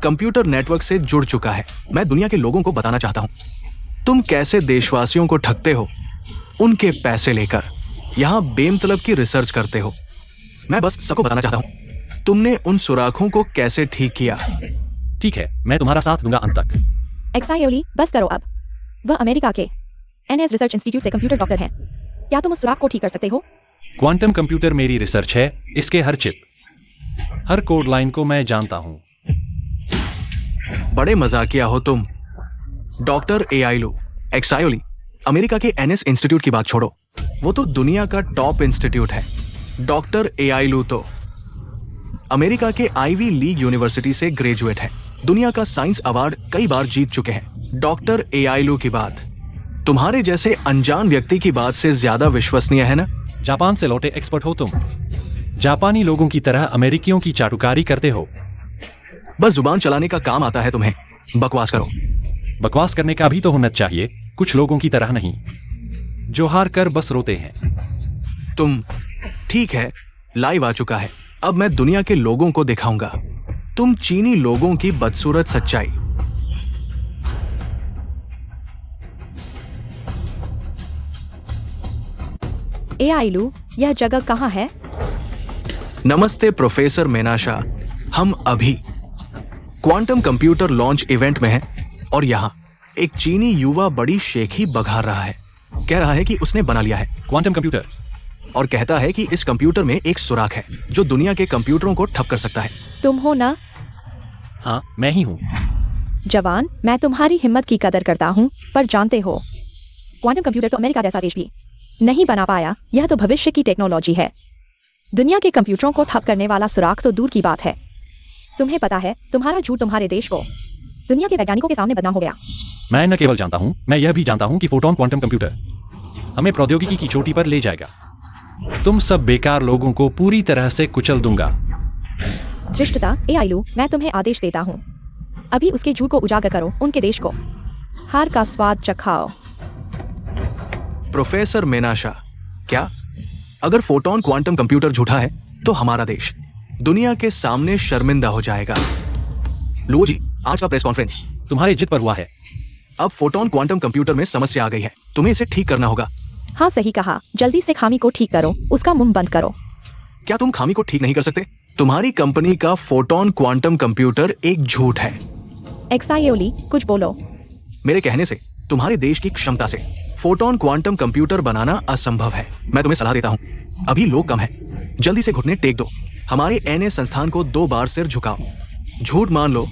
कंप्यूटर नेटवर्क से जुड़ चुका है। मैं दुनिया के लोगों को बताना चाहता हूं तुम कैसे देशवासियों को ठगते हो, उनके पैसे लेकर यहां बेमतलब की रिसर्च करते हो। मैं बस सबको बताना चाहता हूं तुमने उन सुराखों को कैसे ठीक किया। ठीक है, मैं तुम्हारा साथ दूंगा अंत तक। एक्सायोली, बस करो अब। वह अमेरिका के एनएस रिसर्च इंस्टीट्यूट से कंप्यूटर डॉक्टर हैं। क्या तुम उस सुराख को ठीक कर सकते हो? क्वांटम कंप्यूटर मेरी रिसर्च है। इसके हर चिप, हर कोड लाइन को मैं जानता हूं। बड़े मजाकिया हो तुम, डॉक्टर एआईलू। एक्सायोली, अमेरिका के एनएस इंस्टीट्यूट की बात छोड़ो, वो तो दुनिया का टॉप इंस्टीट्यूट है। डॉक्टर एआईलू तो अमेरिका के आईवी लीग यूनिवर्सिटी से ग्रेजुएट है। दुनिया का साइंस अवार्ड कई बार जीत चुके हैं। डॉक्टर एआईलू की बात तुम्हारे जैसे अनजान व्यक्ति की बात से ज्यादा विश्वसनीय है ना? जापान से लौटे एक्सपर्ट हो तुम। जापानी लोगों की तरह अमेरिकियों की चाटुकारी करते हो। बस जुबान चलाने का काम आता है तुम्हें। बकवास करो। बकवास करने का भी तो हुनर चाहिए, कुछ लोगों की तरह नहीं जो हार कर बस रोते हैं। तुम ठीक है, लाइव आ चुका है। अब मैं दुनिया के लोगों को दिखाऊंगा तुम चीनी लोगों की बदसूरत सच्चाई। एआईलू, यह जगह कहाँ है? नमस्ते प्रोफेसर मेनाशा। हम अभी क्वांटम कंप्यूटर लॉन्च इवेंट में है और यहाँ एक चीनी युवा बड़ी शेखी बघार रहा है। कह रहा है कि उसने बना लिया है क्वांटम कंप्यूटर। और कहता है कि इस कंप्यूटर में एक सुराख है जो दुनिया के कंप्यूटरों को ठप कर सकता है। तुम हो ना? हाँ, मैं ही हूँ। जवान, मैं तुम्हारी हिम्मत की कदर करता हूँ, पर जानते हो क्वांटम कंप्यूटर तो अमेरिका जैसा देश भी नहीं बना पाया। यह तो भविष्य की टेक्नोलॉजी है। दुनिया के कंप्यूटरों को ठप करने वाला सुराख तो दूर की बात है। तुम्हें पता है, तुम्हारा झूठ तुम्हारे देश को दुनिया के वैज्ञानिकों के सामने बदनाम हो गया। मैं न केवल जानता हूँ, मैं यह भी जानता हूँ कि फोटोन क्वांटम कंप्यूटर हमें प्रौद्योगिकी की चोटी पर ले जाएगा। तुम सब बेकार लोगों को पूरी तरह से कुचल दूंगा। धृष्टता, एआईलू, मैं तुम्हें आदेश देता हूँ, अभी उसके झूठ को उजागर करो, उनके देश को हार का स्वाद चखाओ। प्रोफेसर मेनाशा, क्या अगर फोटोन क्वांटम कंप्यूटर झूठा है तो हमारा देश दुनिया के सामने शर्मिंदा हो जाएगा। लुओ जी, आज का प्रेस कॉन्फ्रेंस तुम्हारे जिद पर हुआ है। अब फोटोन क्वांटम कंप्यूटर में समस्या आ गई है, तुम्हें इसे ठीक करना होगा। हाँ, सही कहा, जल्दी से खामी को ठीक करो, उसका मुंह बंद करो। क्या तुम खामी को ठीक नहीं कर सकते? तुम्हारी कंपनी का फोटोन क्वांटम कंप्यूटर एक झूठ है। एक्साइओली, कुछ बोलो। मेरे कहने से, तुम्हारे देश की क्षमता से फोटोन क्वांटम कंप्यूटर बनाना असंभव है। मैं तुम्हें सलाह देता हूँ, अभी लोग कम है, जल्दी से घुटने टेक दो, हमारे एनए संस्थान को 2 बार सिर झुकाओ, झूठ मान लो,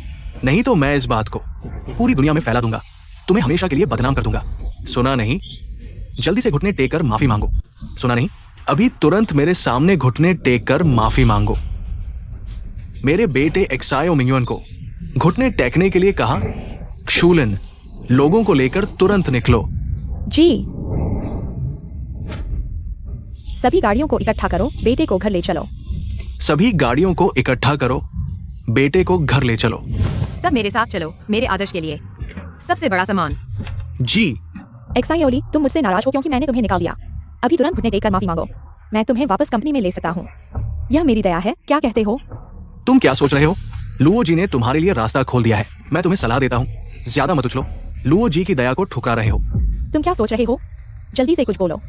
नहीं तो मैं इस बात को पूरी दुनिया में फैला दूंगा, तुम्हें हमेशा के लिए बदनाम कर दूंगा। सुना नहीं? जल्दी से घुटने टेक कर माफी मांगो। सुना नहीं? अभी तुरंत मेरे सामने घुटने टेक कर माफी मांगो। मेरे बेटे एक्सायो मिंगयुन को घुटने टेकने के लिए कहा। क्षूलन, लोगों को लेकर तुरंत निकलो। जी। सभी गाड़ियों को इकट्ठा करो, बेटे को घर ले चलो। सभी गाड़ियों को इकट्ठा करो, बेटे को घर ले चलो। सब मेरे साथ चलो, मेरे आदर्श के लिए सबसे बड़ा सम्मान। जी। एक्साइओली, तुम मुझसे नाराज हो क्योंकि मैंने तुम्हें निकाल दिया। अभी तुरंत घुटने टेक कर माफी मांगो, मैं तुम्हें वापस कंपनी में ले सकता हूँ। यह मेरी दया है, क्या कहते हो? तुम क्या सोच रहे हो? लुओ जी ने तुम्हारे लिए रास्ता खोल दिया है। मैं तुम्हें सलाह देता हूँ, ज्यादा मत उछलो। लुओ जी की दया को ठुकरा रहे हो। तुम क्या सोच रहे हो? जल्दी से कुछ बोलो।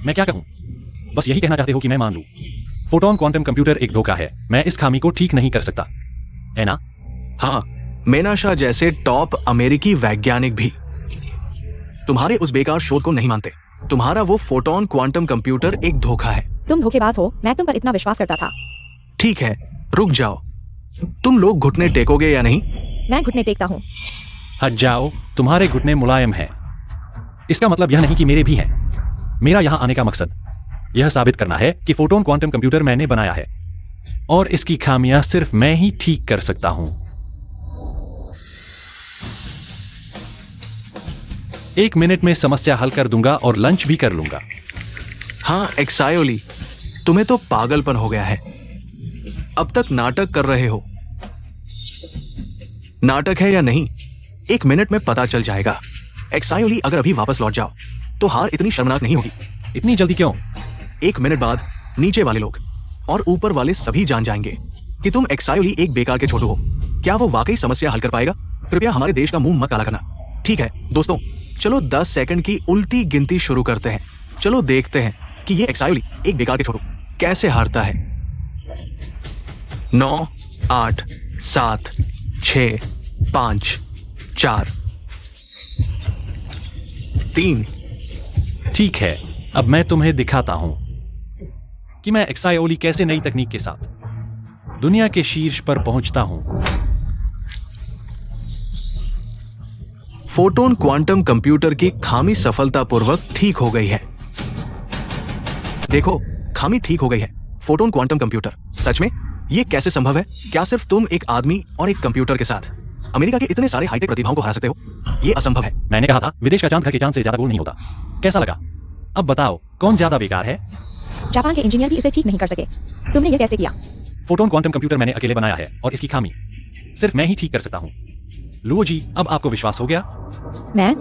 मैं क्या कहूँ? बस यही कहना चाहते हो कि मैं मान लूं। फोटोन क्वांटम कंप्यूटर एक धोखा है, मैं इस खामी को ठीक नहीं कर सकता, है ना? हाँ, मेनाशा जैसे टॉप अमेरिकी वैज्ञानिक भी तुम्हारे उस बेकार शोध को नहीं मानते। तुम्हारा वो फोटोन क्वांटम कंप्यूटर एक धोखा है। तुम धोखेबाज हो, मैं तुम पर इतना विश्वास करता था। ठीक है, रुक जाओ। तुम लोग घुटने टेकोगे या नहीं? मैं घुटने टेकता हूँ। हट जाओ, तुम्हारे घुटने मुलायम हैं। इसका मतलब यह नहीं कि मेरे भी हैं। मेरा यहाँ आने का मकसद यह साबित करना है कि फोटोन क्वांटम कंप्यूटर मैंने बनाया है और इसकी खामियां सिर्फ मैं ही ठीक कर सकता हूं। 1 मिनट में समस्या हल कर दूंगा और लंच भी कर लूंगा। हाँ एक्सायोली, तुम्हें तो पागलपन हो गया है। अब तक नाटक कर रहे हो। नाटक है या नहीं, 1 मिनट में पता चल जाएगा। एक्सायोली, अगर अभी वापस लौट जाओ तो हार इतनी शर्मनाक नहीं होगी। इतनी जल्दी क्यों? 1 मिनट बाद नीचे वाले लोग और ऊपर वाले सभी जान जाएंगे कि तुम एक्सायोली एक बेकार के छोटू हो। क्या वो वाकई समस्या हल कर पाएगा? कृपया हमारे देश का मुंह मत काला करना। ठीक है दोस्तों, चलो 10 सेकंड की उल्टी गिनती शुरू करते हैं। चलो देखते हैं कि ये एक्सायोली एक बेकार के छोटू कैसे हारता है। 9, 8, 7, 6, 5, 4, 3। ठीक है, अब मैं तुम्हें दिखाता हूं कि मैं एक्सायोली कैसे नई तकनीक के साथ दुनिया के शीर्ष पर पहुंचता हूं। फोटोन क्वांटम कंप्यूटर की खामी सफलतापूर्वक ठीक हो गई है। देखो, खामी ठीक हो गई है। फोटोन क्वांटम कंप्यूटर, सच में ये कैसे संभव है? क्या सिर्फ तुम एक आदमी और एक कंप्यूटर के साथ अमेरिका के इतने सारे हाईटेक प्रतिभाओं को हरा सकते हो? ये असंभव है। मैंने कहा था विदेश का चांद घर के चांद से ज्यादा गोल नहीं होता। कैसा लगा? अब बताओ कौन ज्यादा बेकार है? जापान के इंजीनियर भी इसे ठीक नहीं कर सके। तुमने यह कैसे किया? फोटोन क्वांटम कंप्यूटर मैंने अकेले बनाया है और इसकी खामी सिर्फ मैं ही ठीक कर सकता हूं। लुओ जी, अब आपको विश्वास हो गया? मैं?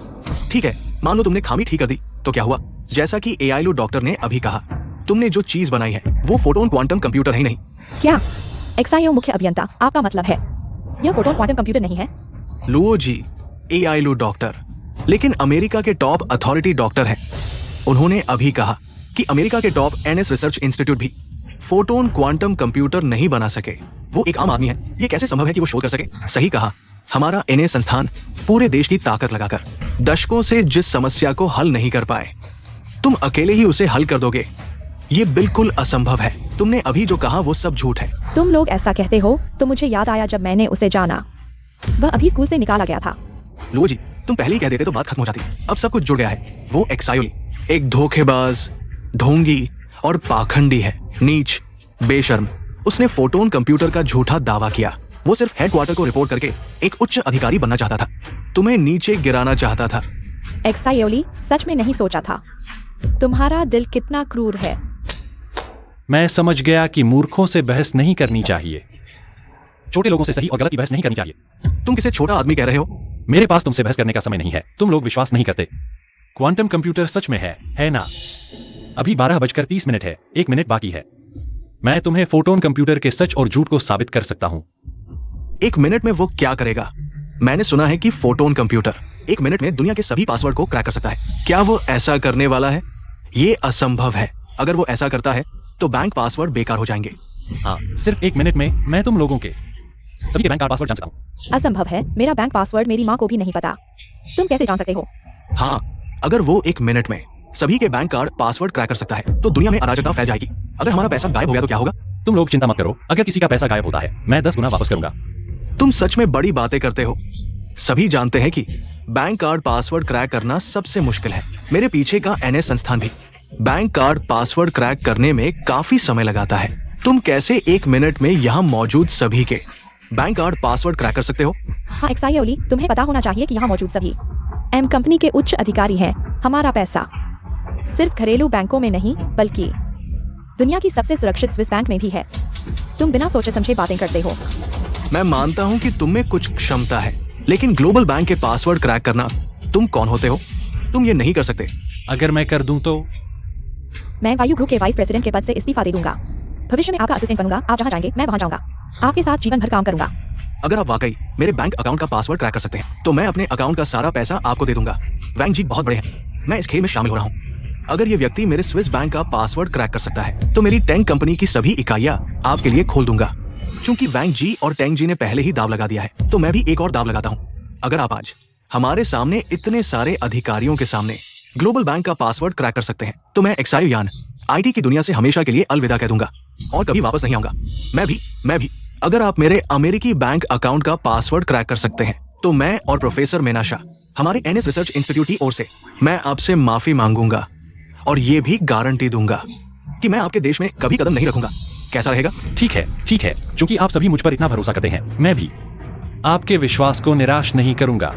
ठीक है, मान लो तुमने खामी ठीक कर दी तो क्या हुआ? जैसा कि एआईलू डॉक्टर ने अभी कहा, तुमने जो चीज बनाई है वो फोटोन क्वांटम कंप्यूटर ही नहीं। क्या? एक्साइओ मुख्य अभियंता, आपका मतलब है यह फोटोन क्वांटम कंप्यूटर नहीं है? लुओ जी, एआईलू डॉक्टर, लेकिन अमेरिका के टॉप अथॉरिटी डॉक्टर हैं। उन्होंने अभी कहा कि अमेरिका के टॉप एनएस रिसर्च इंस्टीट्यूट भी फोटोन क्वांटम कंप्यूटर नहीं बना सके। वो एक आम आदमी है, ये कैसे संभव है कि वो शोध कर सके? सही कहा, हमारा एनए संस्थान पूरे देश की ताकत लगाकर दशकों से जिस समस्या को हल नहीं कर पाए, तुम अकेले ही उसे हल कर दोगे। ये बिल्कुल असंभव है। तुमने अभी जो कहा वो सब झूठ है। तुम लोग ऐसा कहते हो तो मुझे याद आया जब मैंने उसे जाना, वह अभी स्कूल से निकाला गया था। लो जी, तुम पहले ही कह देते तो बात खत्म हो जाती। अब सब कुछ जुड़ गया है। वो एक्सायोली एक धोखेबाज, ढोंगी और पाखंडी है, नीच, बेशर्म। उसने फोटोन कंप्यूटर का झूठा दावा किया। वो सिर्फ हेडक्वार्टर को रिपोर्ट करके एक उच्च अधिकारी बनना चाहता था, तुम्हें नीचे गिराना चाहता था। एक्सायोली सच में नहीं सोचा था। तुम्हारा दिल कितना क्रूर है। मैं समझ गया कि मूर्खों से बहस नहीं करनी चाहिए। छोटे लोगों से सही और गलत की बहस नहीं करनी चाहिए। तुम किसे छोटा आदमी कह रहे हो? मेरे पास तुमसे बहस करने का समय नहीं है। तुम लोग विश्वास नहीं करते। क्वांटम कंप्यूटर सच में है ना? अभी 12:30 है, 1 मिनट बाकी है। मैं तुम्हें फोटोन कंप्यूटर के सच और झूठ को साबित कर सकता हूं। 1 मिनट में वो क्या करेगा? मैंने सुना है कि फोटोन कंप्यूटर 1 मिनट में दुनिया के सभी पासवर्ड को क्रैक कर सकता है। क्या वो ऐसा करने वाला है? ये असंभव है। अगर वो ऐसा करता है तो बैंक पासवर्ड बेकार हो जाएंगे। हाँ, सिर्फ 1 मिनट में मैं तुम लोगों के सभी के बैंक कार्ड पासवर्ड जान सकता हूँ। असंभव है। मेरा बैंक पासवर्ड मेरी माँ को भी नहीं पता। तुम कैसे जान सकते हो? हाँ, अगर वो 1 मिनट में सभी के बैंक कार्ड पासवर्ड क्रैक कर सकता है तो दुनिया में अराजकता फैल जाएगी। अगर हमारा पैसा गायब हो गया तो क्या होगा? तुम लोग चिंता मत करो। अगर किसी का पैसा गायब होता है, मैं 10 गुना वापस करूंगा। तुम सच में बड़ी बातें करते हो। सभी जानते हैं कि बैंक कार्ड पासवर्ड क्रैक करना सबसे मुश्किल है। मेरे पीछे का एनए संस्थान भी बैंक कार्ड पासवर्ड क्रैक करने में काफी समय लगाता है। तुम कैसे 1 मिनट में यहाँ मौजूद सभी के बैंक कार्ड पासवर्ड क्रैक कर सकते हो? हाँ एक्सायोली, तुम्हें पता होना चाहिए कि यहाँ मौजूद सभी एम कंपनी के उच्च अधिकारी हैं। हमारा पैसा सिर्फ घरेलू बैंकों में नहीं बल्कि दुनिया की सबसे सुरक्षित स्विस बैंक में भी है। तुम बिना सोचे समझे बातें करते हो। मैं मानता हूँ कि तुम में कुछ क्षमता है, लेकिन ग्लोबल बैंक के पासवर्ड क्रैक करना, तुम कौन होते हो? तुम ये नहीं कर सकते। अगर मैं कर दूं तो? मैं वायु ग्रुप के वाइस प्रेसिडेंट के पद से इस्तीफा दे दूंगा। भविष्य में आपका असिस्टेंट बनूंगा। आप जहाँ जाएंगे मैं वहाँ जाऊंगा। आपके साथ जीवन भर काम करूंगा। अगर आप वाकई मेरे बैंक अकाउंट का पासवर्ड क्रैक कर सकते हैं तो मैं अपने अकाउंट का सारा पैसा आपको दे दूंगा। वैंग जी बहुत बड़े हैं, मैं इस खेल में शामिल हो रहा हूँ। अगर ये व्यक्ति मेरे स्विस बैंक का पासवर्ड क्रैक कर सकता है तो मेरी टैंक कंपनी की सभी इकाइयां आपके लिए खोल दूंगा। चूंकि वैंग जी और टैंक जी ने पहले ही दाव लगा दिया है तो मैं भी एक और दाव लगाता हूँ। अगर आप आज हमारे सामने इतने सारे अधिकारियों के सामने ग्लोबल बैंक का पासवर्ड क्रैक कर सकते हैं तो मैं एक्सायो यान आईटी की दुनिया से हमेशा के लिए अलविदा कह दूंगा और कभी वापस नहीं आऊंगा। मैं भी अगर आप मेरे अमेरिकी बैंक अकाउंट का पासवर्ड क्रैक कर सकते हैं तो मैं और प्रोफेसर मेनाशा हमारे एनएस रिसर्च इंस्टीट्यूट की ओर से मैं आपसे माफी मांगूंगा और ये भी गारंटी दूंगा कि मैं आपके देश में कभी कदम नहीं रखूंगा। कैसा रहेगा? ठीक है। क्योंकि आप सभी मुझ पर इतना भरोसा करते हैं, मैं भी आपके विश्वास को निराश नहीं करूंगा।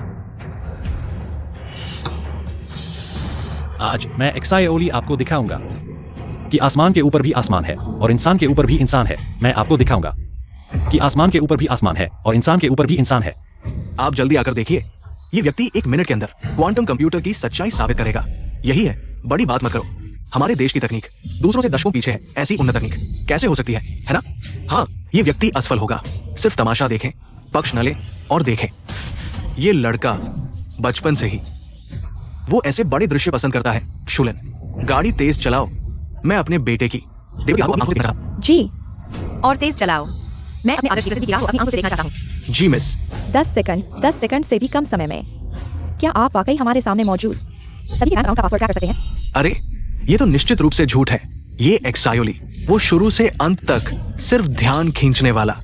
आज मैं एक्सायोली आपको दिखाऊंगा कि आसमान के ऊपर भी आसमान है और इंसान के ऊपर भी इंसान है। मैं आपको दिखाऊंगा कि आसमान के ऊपर भी आसमान है और इंसान के ऊपर भी इंसान है। आप जल्दी आकर देखिए, ये व्यक्ति 1 मिनट के अंदर क्वांटम कंप्यूटर की सच्चाई साबित करेगा। यही है, बड़ी बात मत करो। हमारे देश की तकनीक दूसरों से दशकों पीछे है। ऐसी उन्नत तकनीक कैसे हो सकती है ना? हाँ, ये व्यक्ति असफल होगा। सिर्फ तमाशा देखें, पक्ष न लें और देखें। ये लड़का बचपन से ही वो ऐसे बड़े दृश्य पसंद करता है। क्षुलन, गाड़ी तेज चलाओ। मैं अपने बेटे की जी और तेज चलाओ। मैं अपने आदर्श विकसित की राह को अपनी आंखों से देखना चाहता हूँ। जी मिस। 10 सेकंड से भी कम समय में क्या आप वाकई हमारे सामने मौजूद सभी के बैंक अकाउंट का पासवर्ड क्रैक कर सकते हैं? अरे ये तो निश्चित रूप से झूठ है। ये एक्सायोली वो शुरू से अंत तक सिर्फ ध्यान खींचने वाला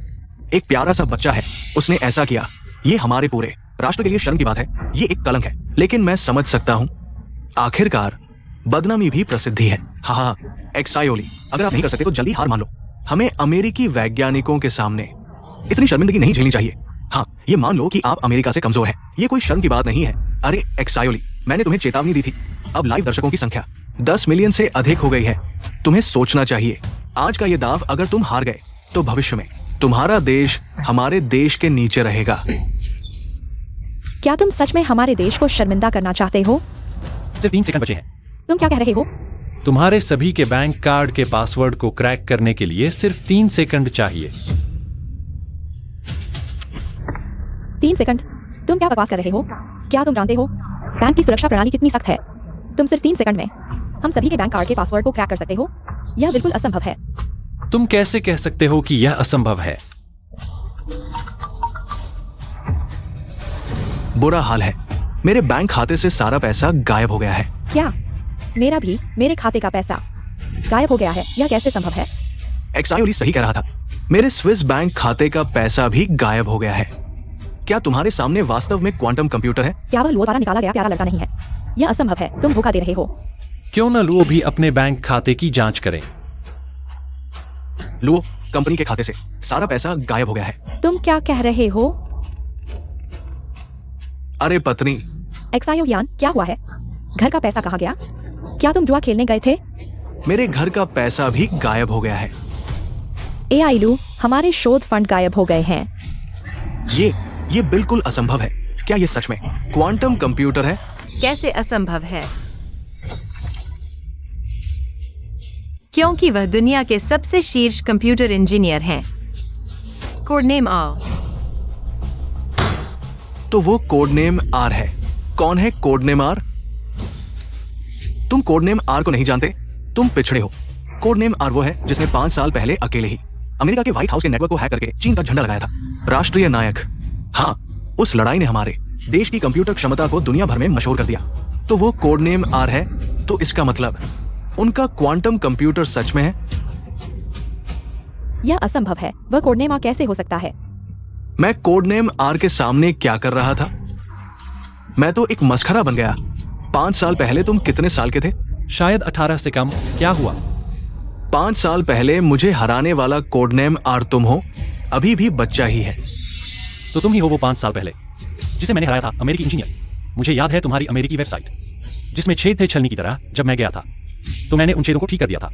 एक प्यारा सा बच्चा है। उसने ऐसा किया, ये हमारे पूरे राष्ट्र के लिए शर्म की बात है। ये एक कलंक है, लेकिन मैं समझ सकता हूँ। आखिरकार बदनामी भी प्रसिद्धि है। हाँ, एक्सायोली अगर आप नहीं कर सकते तो जल्दी हार मान लो। हमें अमेरिकी वैज्ञानिकों के सामने इतनी शर्मिंदगी नहीं झेलनी चाहिए। हाँ, ये मान लो कि आप अमेरिका से कमजोर हैं। ये कोई शर्म की बात नहीं है। अरे एक्सायोली, मैंने तुम्हें चेतावनी दी थी। अब लाइव दर्शकों की संख्या 10 मिलियन से अधिक हो गई है। तुम्हें सोचना चाहिए। आज का ये दाव अगर तुम हार गए तो भविष्य में तुम्हारा देश हमारे देश के नीचे रहेगा। क्या तुम सच में हमारे देश को शर्मिंदा करना चाहते हो? सिर्फ 3 सेकंड बचे हैं। तुम क्या कह रहे हो? तुम्हारे सभी के बैंक कार्ड के पासवर्ड को क्रैक करने के लिए सिर्फ 3 सेकंड चाहिए। 3 सेकंड? तुम क्या बकवास कर रहे हो? क्या तुम जानते हो बैंक की सुरक्षा प्रणाली कितनी सख्त है? तुम सिर्फ 3 सेकंड में हम सभी के बैंक कार्ड के पासवर्ड को क्रैक कर सकते हो? यह बिल्कुल असंभव है। तुम कैसे कह सकते हो कि यह असंभव है? बुरा हाल है। मेरे बैंक खाते से सारा पैसा गायब हो गया है। क्या? मेरा भी, मेरे खाते का पैसा गायब हो गया है, यह कैसे संभव है? एक्सायोली सही कह रहा था। मेरे स्विस बैंक खाते का पैसा भी गायब हो गया है। क्या तुम्हारे सामने वास्तव में क्वांटम कंप्यूटर है? क्या वह लुओ द्वारा निकाला गया प्यारा लड़का नहीं है? यह असंभव है, तुम धोखा दे रहे हो। क्यों न लुओ भी अपने बैंक खाते की जांच करें। लुओ, कंपनी के खाते से सारा पैसा गायब हो गया है। तुम क्या कह रहे हो? अरे पत्नी, एक्सायोलियान, क्या हुआ है? घर का पैसा कहाँ गया? क्या तुम जुआ खेलने गए थे? मेरे घर का पैसा भी गायब हो गया है। AI लू, हमारे शोध फंड गायब हो गए हैं। ये बिल्कुल असंभव है। क्या ये सच में क्वांटम कंप्यूटर है? कैसे असंभव है? क्योंकि वह दुनिया के सबसे शीर्ष कंप्यूटर इंजीनियर हैं। Codename R. तो वो कोडनेम आर है। कौन है कोडनेम आर? तुम कोडनेम आर को नहीं जानते? तुम पिछड़े हो। कोडनेम आर वो है जिसने 5 साल पहले अकेले ही अमेरिका के व्हाइट हाउस के नेटवर्क को हैक करके चीन का झंडा लगाया था। राष्ट्रीय नायक। हाँ, उस लड़ाई ने हमारे देश की कंप्यूटर क्षमता को दुनिया भर में मशहूर कर दिया। तो वो कोडनेम आर है, तो इसका मतलब उनका क्वांटम कंप्यूटर सच में है? यह असंभव है। वह कोडनेम आर कैसे हो सकता है? मैं कोडनेम आर के सामने क्या कर रहा था? मैं तो एक मस्खरा बन गया। 5 साल पहले तुम कितने साल के थे? शायद 18 से कम। क्या हुआ? 5 साल पहले मुझे हराने वाला कोडनेम आर तुम हो। अभी भी बच्चा ही है। तो तुम ही हो वो 5 साल पहले जिसे मैंने हराया था, अमेरिकी इंजीनियर। मुझे याद है तुम्हारी अमेरिकी वेबसाइट जिसमें छेद थे छलनी की तरह। जब मैं गया था तो मैंने उन छेदों को ठीक कर दिया था।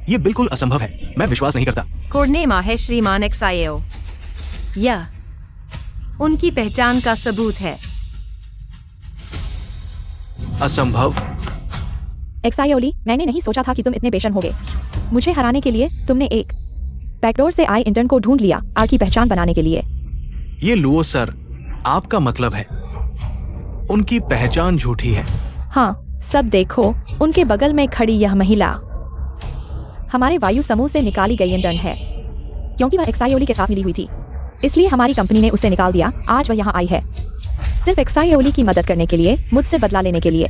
ये बिल्कुल असंभव है। मैं विश्वास नहीं करता। कोडनेम आर है श्रीमान एक्सायो। यह उनकी पहचान का सबूत है। असंभव। एक्सायोली, मैंने नहीं सोचा था कि तुम इतने बेशर्म होगे। मुझे हराने के लिए तुमने एक बैकडोर से आए इंटर्न को ढूंढ लिया, आर की पहचान बनाने के लिए। ये लुओ सर, आपका मतलब है उनकी पहचान झूठी है? हाँ, सब देखो, उनके बगल में खड़ी यह महिला हमारे वायु समूह से निकाली गई इंटर्न है। क्योंकि वह एक्सायोली के साथ मिली हुई थी, इसलिए हमारी कंपनी ने उसे निकाल दिया। आज वह यहाँ आई है सिर्फ एक्सायोली की मदद करने के लिए, मुझसे बदला लेने के लिए।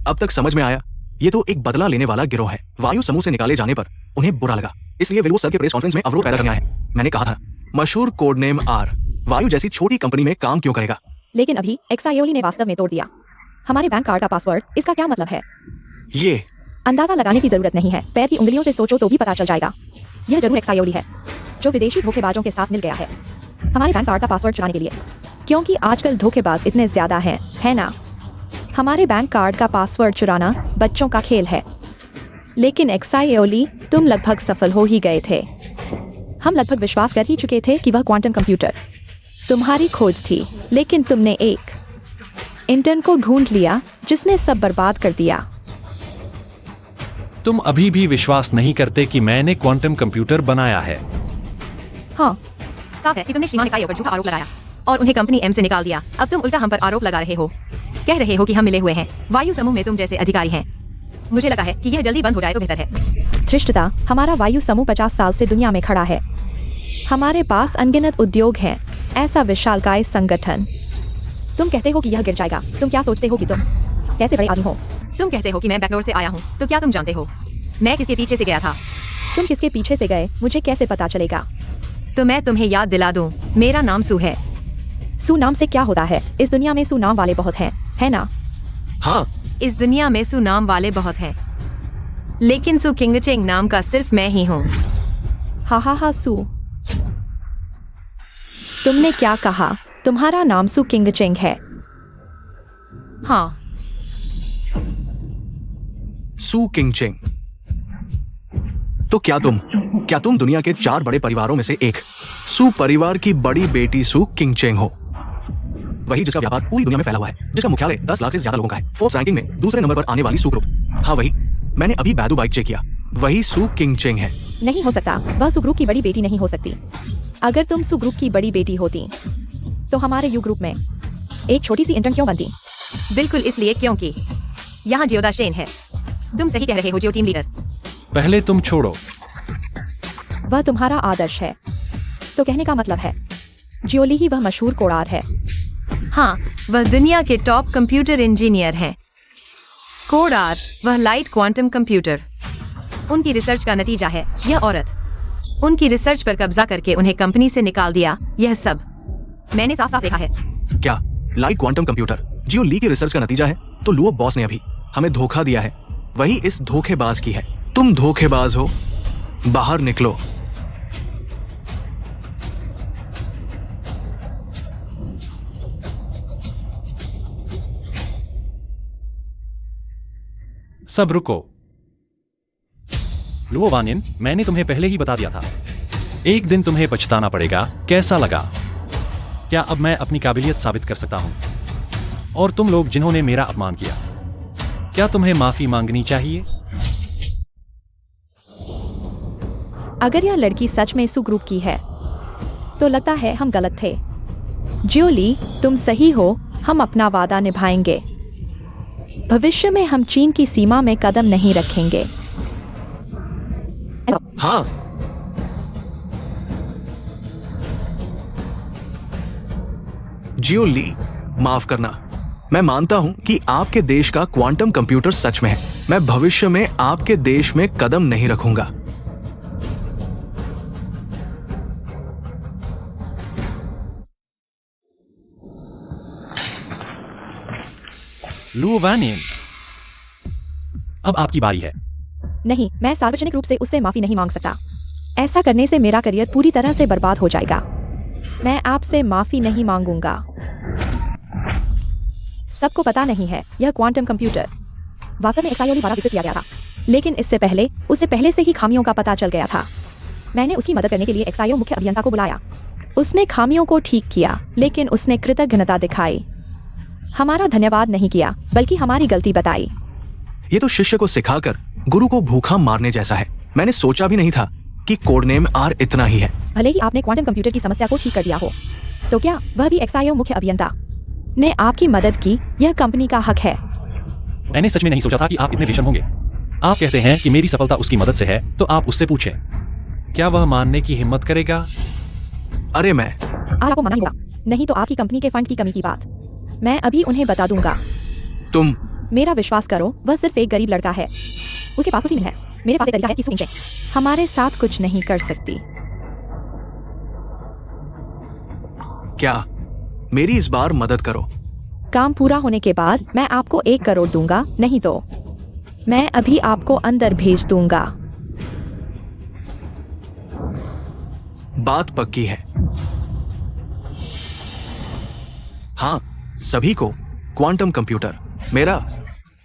अब तक समझ में आया, ये तो एक बदला लेने वाला गिरोह है। वायु समूह से निकाले जाने पर उन्हें बुरा लगा, इसलिए वे लुओ सर के प्रेस कॉन्फ्रेंस में अवरोध पैदा करने आए। मैंने कहा था, मशहूर कोडनेम आर वायु जैसी छोटी कंपनी में काम क्यों करेगा? लेकिन अभी एक्सायोली ने वास्तव में तोड़ दिया हमारे बैंक कार्ड का पासवर्ड। इसका क्या मतलब है? ये अंदाजा लगाने की जरूरत नहीं है, पैर की उंगलियों से सोचो तो भी पता चल जाएगा। यह जरूर एक्सायोली है जो विदेशी धोखेबाजों के साथ मिल गया है हमारे बैंक कार्ड का पासवर्ड चुराने के लिए। क्योंकि आजकल धोखेबाज इतने ज्यादा हैं, है ना? हमारे बैंक कार्ड का पासवर्ड चुराना बच्चों का खेल है। लेकिन एक्सायोली, तुम लगभग सफल हो ही गए थे। हम लगभग विश्वास कर ही चुके थे कि वह क्वांटम कंप्यूटर तुम्हारी खोज थी, लेकिन तुमने एक इंटर्न को ढूंढ लिया जिसने सब बर्बाद कर दिया। तुम अभी भी विश्वास नहीं करते कि मैंने क्वांटम कंप्यूटर बनाया है? हाँ, साफ है कि तुमने श्रीमान एक्सायो पर झूठा आरोप लगाया और उन्हें कंपनी एम से निकाल दिया। अब तुम उल्टा हम पर आरोप लगा रहे हो। कह रहे हो कि हम मिले हुए हैं। वायु समूह में तुम जैसे अधिकारी हैं। मुझे लगा है कि यह जल्दी बंद हो जाए तो बेहतर है। धृष्टता, हमारा वायु समूह 50 साल से दुनिया में खड़ा है। हमारे पास अनगिनत उद्योग हैं, ऐसा विशालकाय संगठन। तुम कहते हो कि यह गिर जाएगा। तुम क्या सोचते हो कि तुम कैसे बड़े आदमी हो? तुम कहते हो कि मैं बैकडोर से आया हूँ, तो क्या तुम जानते हो मैं किसके पीछे से गया था? तुम किसके पीछे से गए, मुझे कैसे पता चलेगा? तो मैं तुम्हें याद दिला दूं, मेरा नाम सू है। सू नाम से क्या होता है? इस दुनिया में सू नाम वाले बहुत हैं, है ना? हाँ, इस दुनिया में सू नाम वाले बहुत हैं, लेकिन सू किंगचेंग नाम का सिर्फ मैं ही हूँ। हा सू, तुमने क्या कहा? तुम्हारा नाम सू किंगचेंग है? हाँ, सू किंगचेंग। तो क्या तुम दुनिया के 4 बड़े परिवारों में से एक सू परिवार की बड़ी बेटी सू किंगचेंग हो? वही जिसका व्यापार पूरी दुनिया में फैला हुआ है, जिसका मुख्यालय 10 लाख से ज्यादा लोगों का है, फोर्ब्स रैंकिंग में दूसरे नंबर पर आने वाली सू ग्रुप। हाँ वही, मैंने अभी बैदू बाइक चेक किया, वही सू किंगचेंग है। नहीं हो सकता, वह सू ग्रुप की बड़ी बेटी नहीं हो सकती। अगर तुम सू ग्रुप की बड़ी बेटी होती तो हमारे यू ग्रुप में एक छोटी सी इंटर्न क्यों बनती? बिल्कुल इसलिए क्योंकि यहाँ जियोदा शेन है। तुम सही कह रहे हो जियो टीम लीडर। पहले तुम छोड़ो। वह तुम्हारा आदर्श है, तो कहने का मतलब है जियोली ही वह मशहूर कोड़ार है। हाँ, वह दुनिया के टॉप कंप्यूटर इंजीनियर हैं। कोड आर, वह लाइट क्वांटम कंप्यूटर। उनकी रिसर्च का नतीजा है यह औरत। उनकी रिसर्च पर कब्जा करके उन्हें कंपनी से निकाल दिया। यह सब मैंने साफ साफ देखा है। क्या लाइट क्वांटम कंप्यूटर जियो ली की रिसर्च का नतीजा है? तो लुओ बॉस ने अभी हमें धोखा दिया है। वही इस धोखेबाज की है। तुम धोखेबाज हो, बाहर निकलो। सब रुको। लुओ वानियन, मैंने तुम्हें पहले ही बता दिया था, एक दिन तुम्हें पछताना पड़ेगा। कैसा लगा? क्या अब मैं अपनी काबिलियत साबित कर सकता हूं? और तुम लोग जिन्होंने मेरा अपमान किया, क्या तुम्हें माफी मांगनी चाहिए? अगर यह लड़की सच में सु ग्रुप की है तो लगता है हम गलत थे। जियो ली, तुम सही हो। हम अपना वादा निभाएंगे। भविष्य में हम चीन की सीमा में कदम नहीं रखेंगे। हाँ, जियो ली, माफ करना। मैं मानता हूं कि आपके देश का क्वांटम कंप्यूटर सच में है। मैं भविष्य में आपके देश में कदम नहीं रखूंगा। लुओ वानियन, अब आपकी बारी है। नहीं, मैं सार्वजनिक रूप से उससे माफी नहीं मांग सकता। ऐसा करने से मेरा करियर पूरी तरह से बर्बाद हो जाएगा। मैं आपसे माफी नहीं मांगूंगा। सबको पता नहीं है, यह क्वांटम कंप्यूटर वास्तव में एक्सायोली द्वारा विकसित किया गया था, लेकिन इससे पहले उसे पहले से ही खामियों का पता चल गया था। मैंने उसकी मदद करने के लिए एक्सायो मुख्य अभियंता को बुलाया। उसने खामियों को ठीक किया, लेकिन उसने कृतज्ञता दिखाई। हमारा धन्यवाद नहीं किया, बल्कि हमारी गलती बताई। ये तो शिष्य को सिखाकर गुरु को भूखा मारने जैसा है। मैंने सोचा भी नहीं था कि कोडनेम आर इतना ही है। भले ही आपने क्वांटम कंप्यूटर की समस्या को ठीक कर दिया हो, तो क्या वह भी एक्सायो मुख्य अभियंता ने आपकी मदद की? यह कंपनी का हक है। मैंने सच में नहीं सोचा था कि आप इतने भीषण होंगे। आप कहते हैं कि मेरी सफलता उसकी मदद से है, तो आप उससे पूछें, क्या वह मानने की हिम्मत करेगा? अरे मैं आपको मना ही होगा, नहीं तो आपकी कंपनी के फंड की कमी की बात मैं अभी उन्हें बता दूंगा। तुम मेरा विश्वास करो, वह सिर्फ एक गरीब लड़का है। उसके पास कुछ नहीं है। मेरे पास एक तरीका है कि सुनिए, हमारे साथ कुछ नहीं कर सकती। क्या मेरी इस बार मदद करो? काम पूरा होने के बाद मैं आपको 1 करोड़ दूंगा, नहीं तो मैं अभी आपको अंदर भेज दूंगा। बात पक्की है। हाँ, सभी को क्वांटम कंप्यूटर मेरा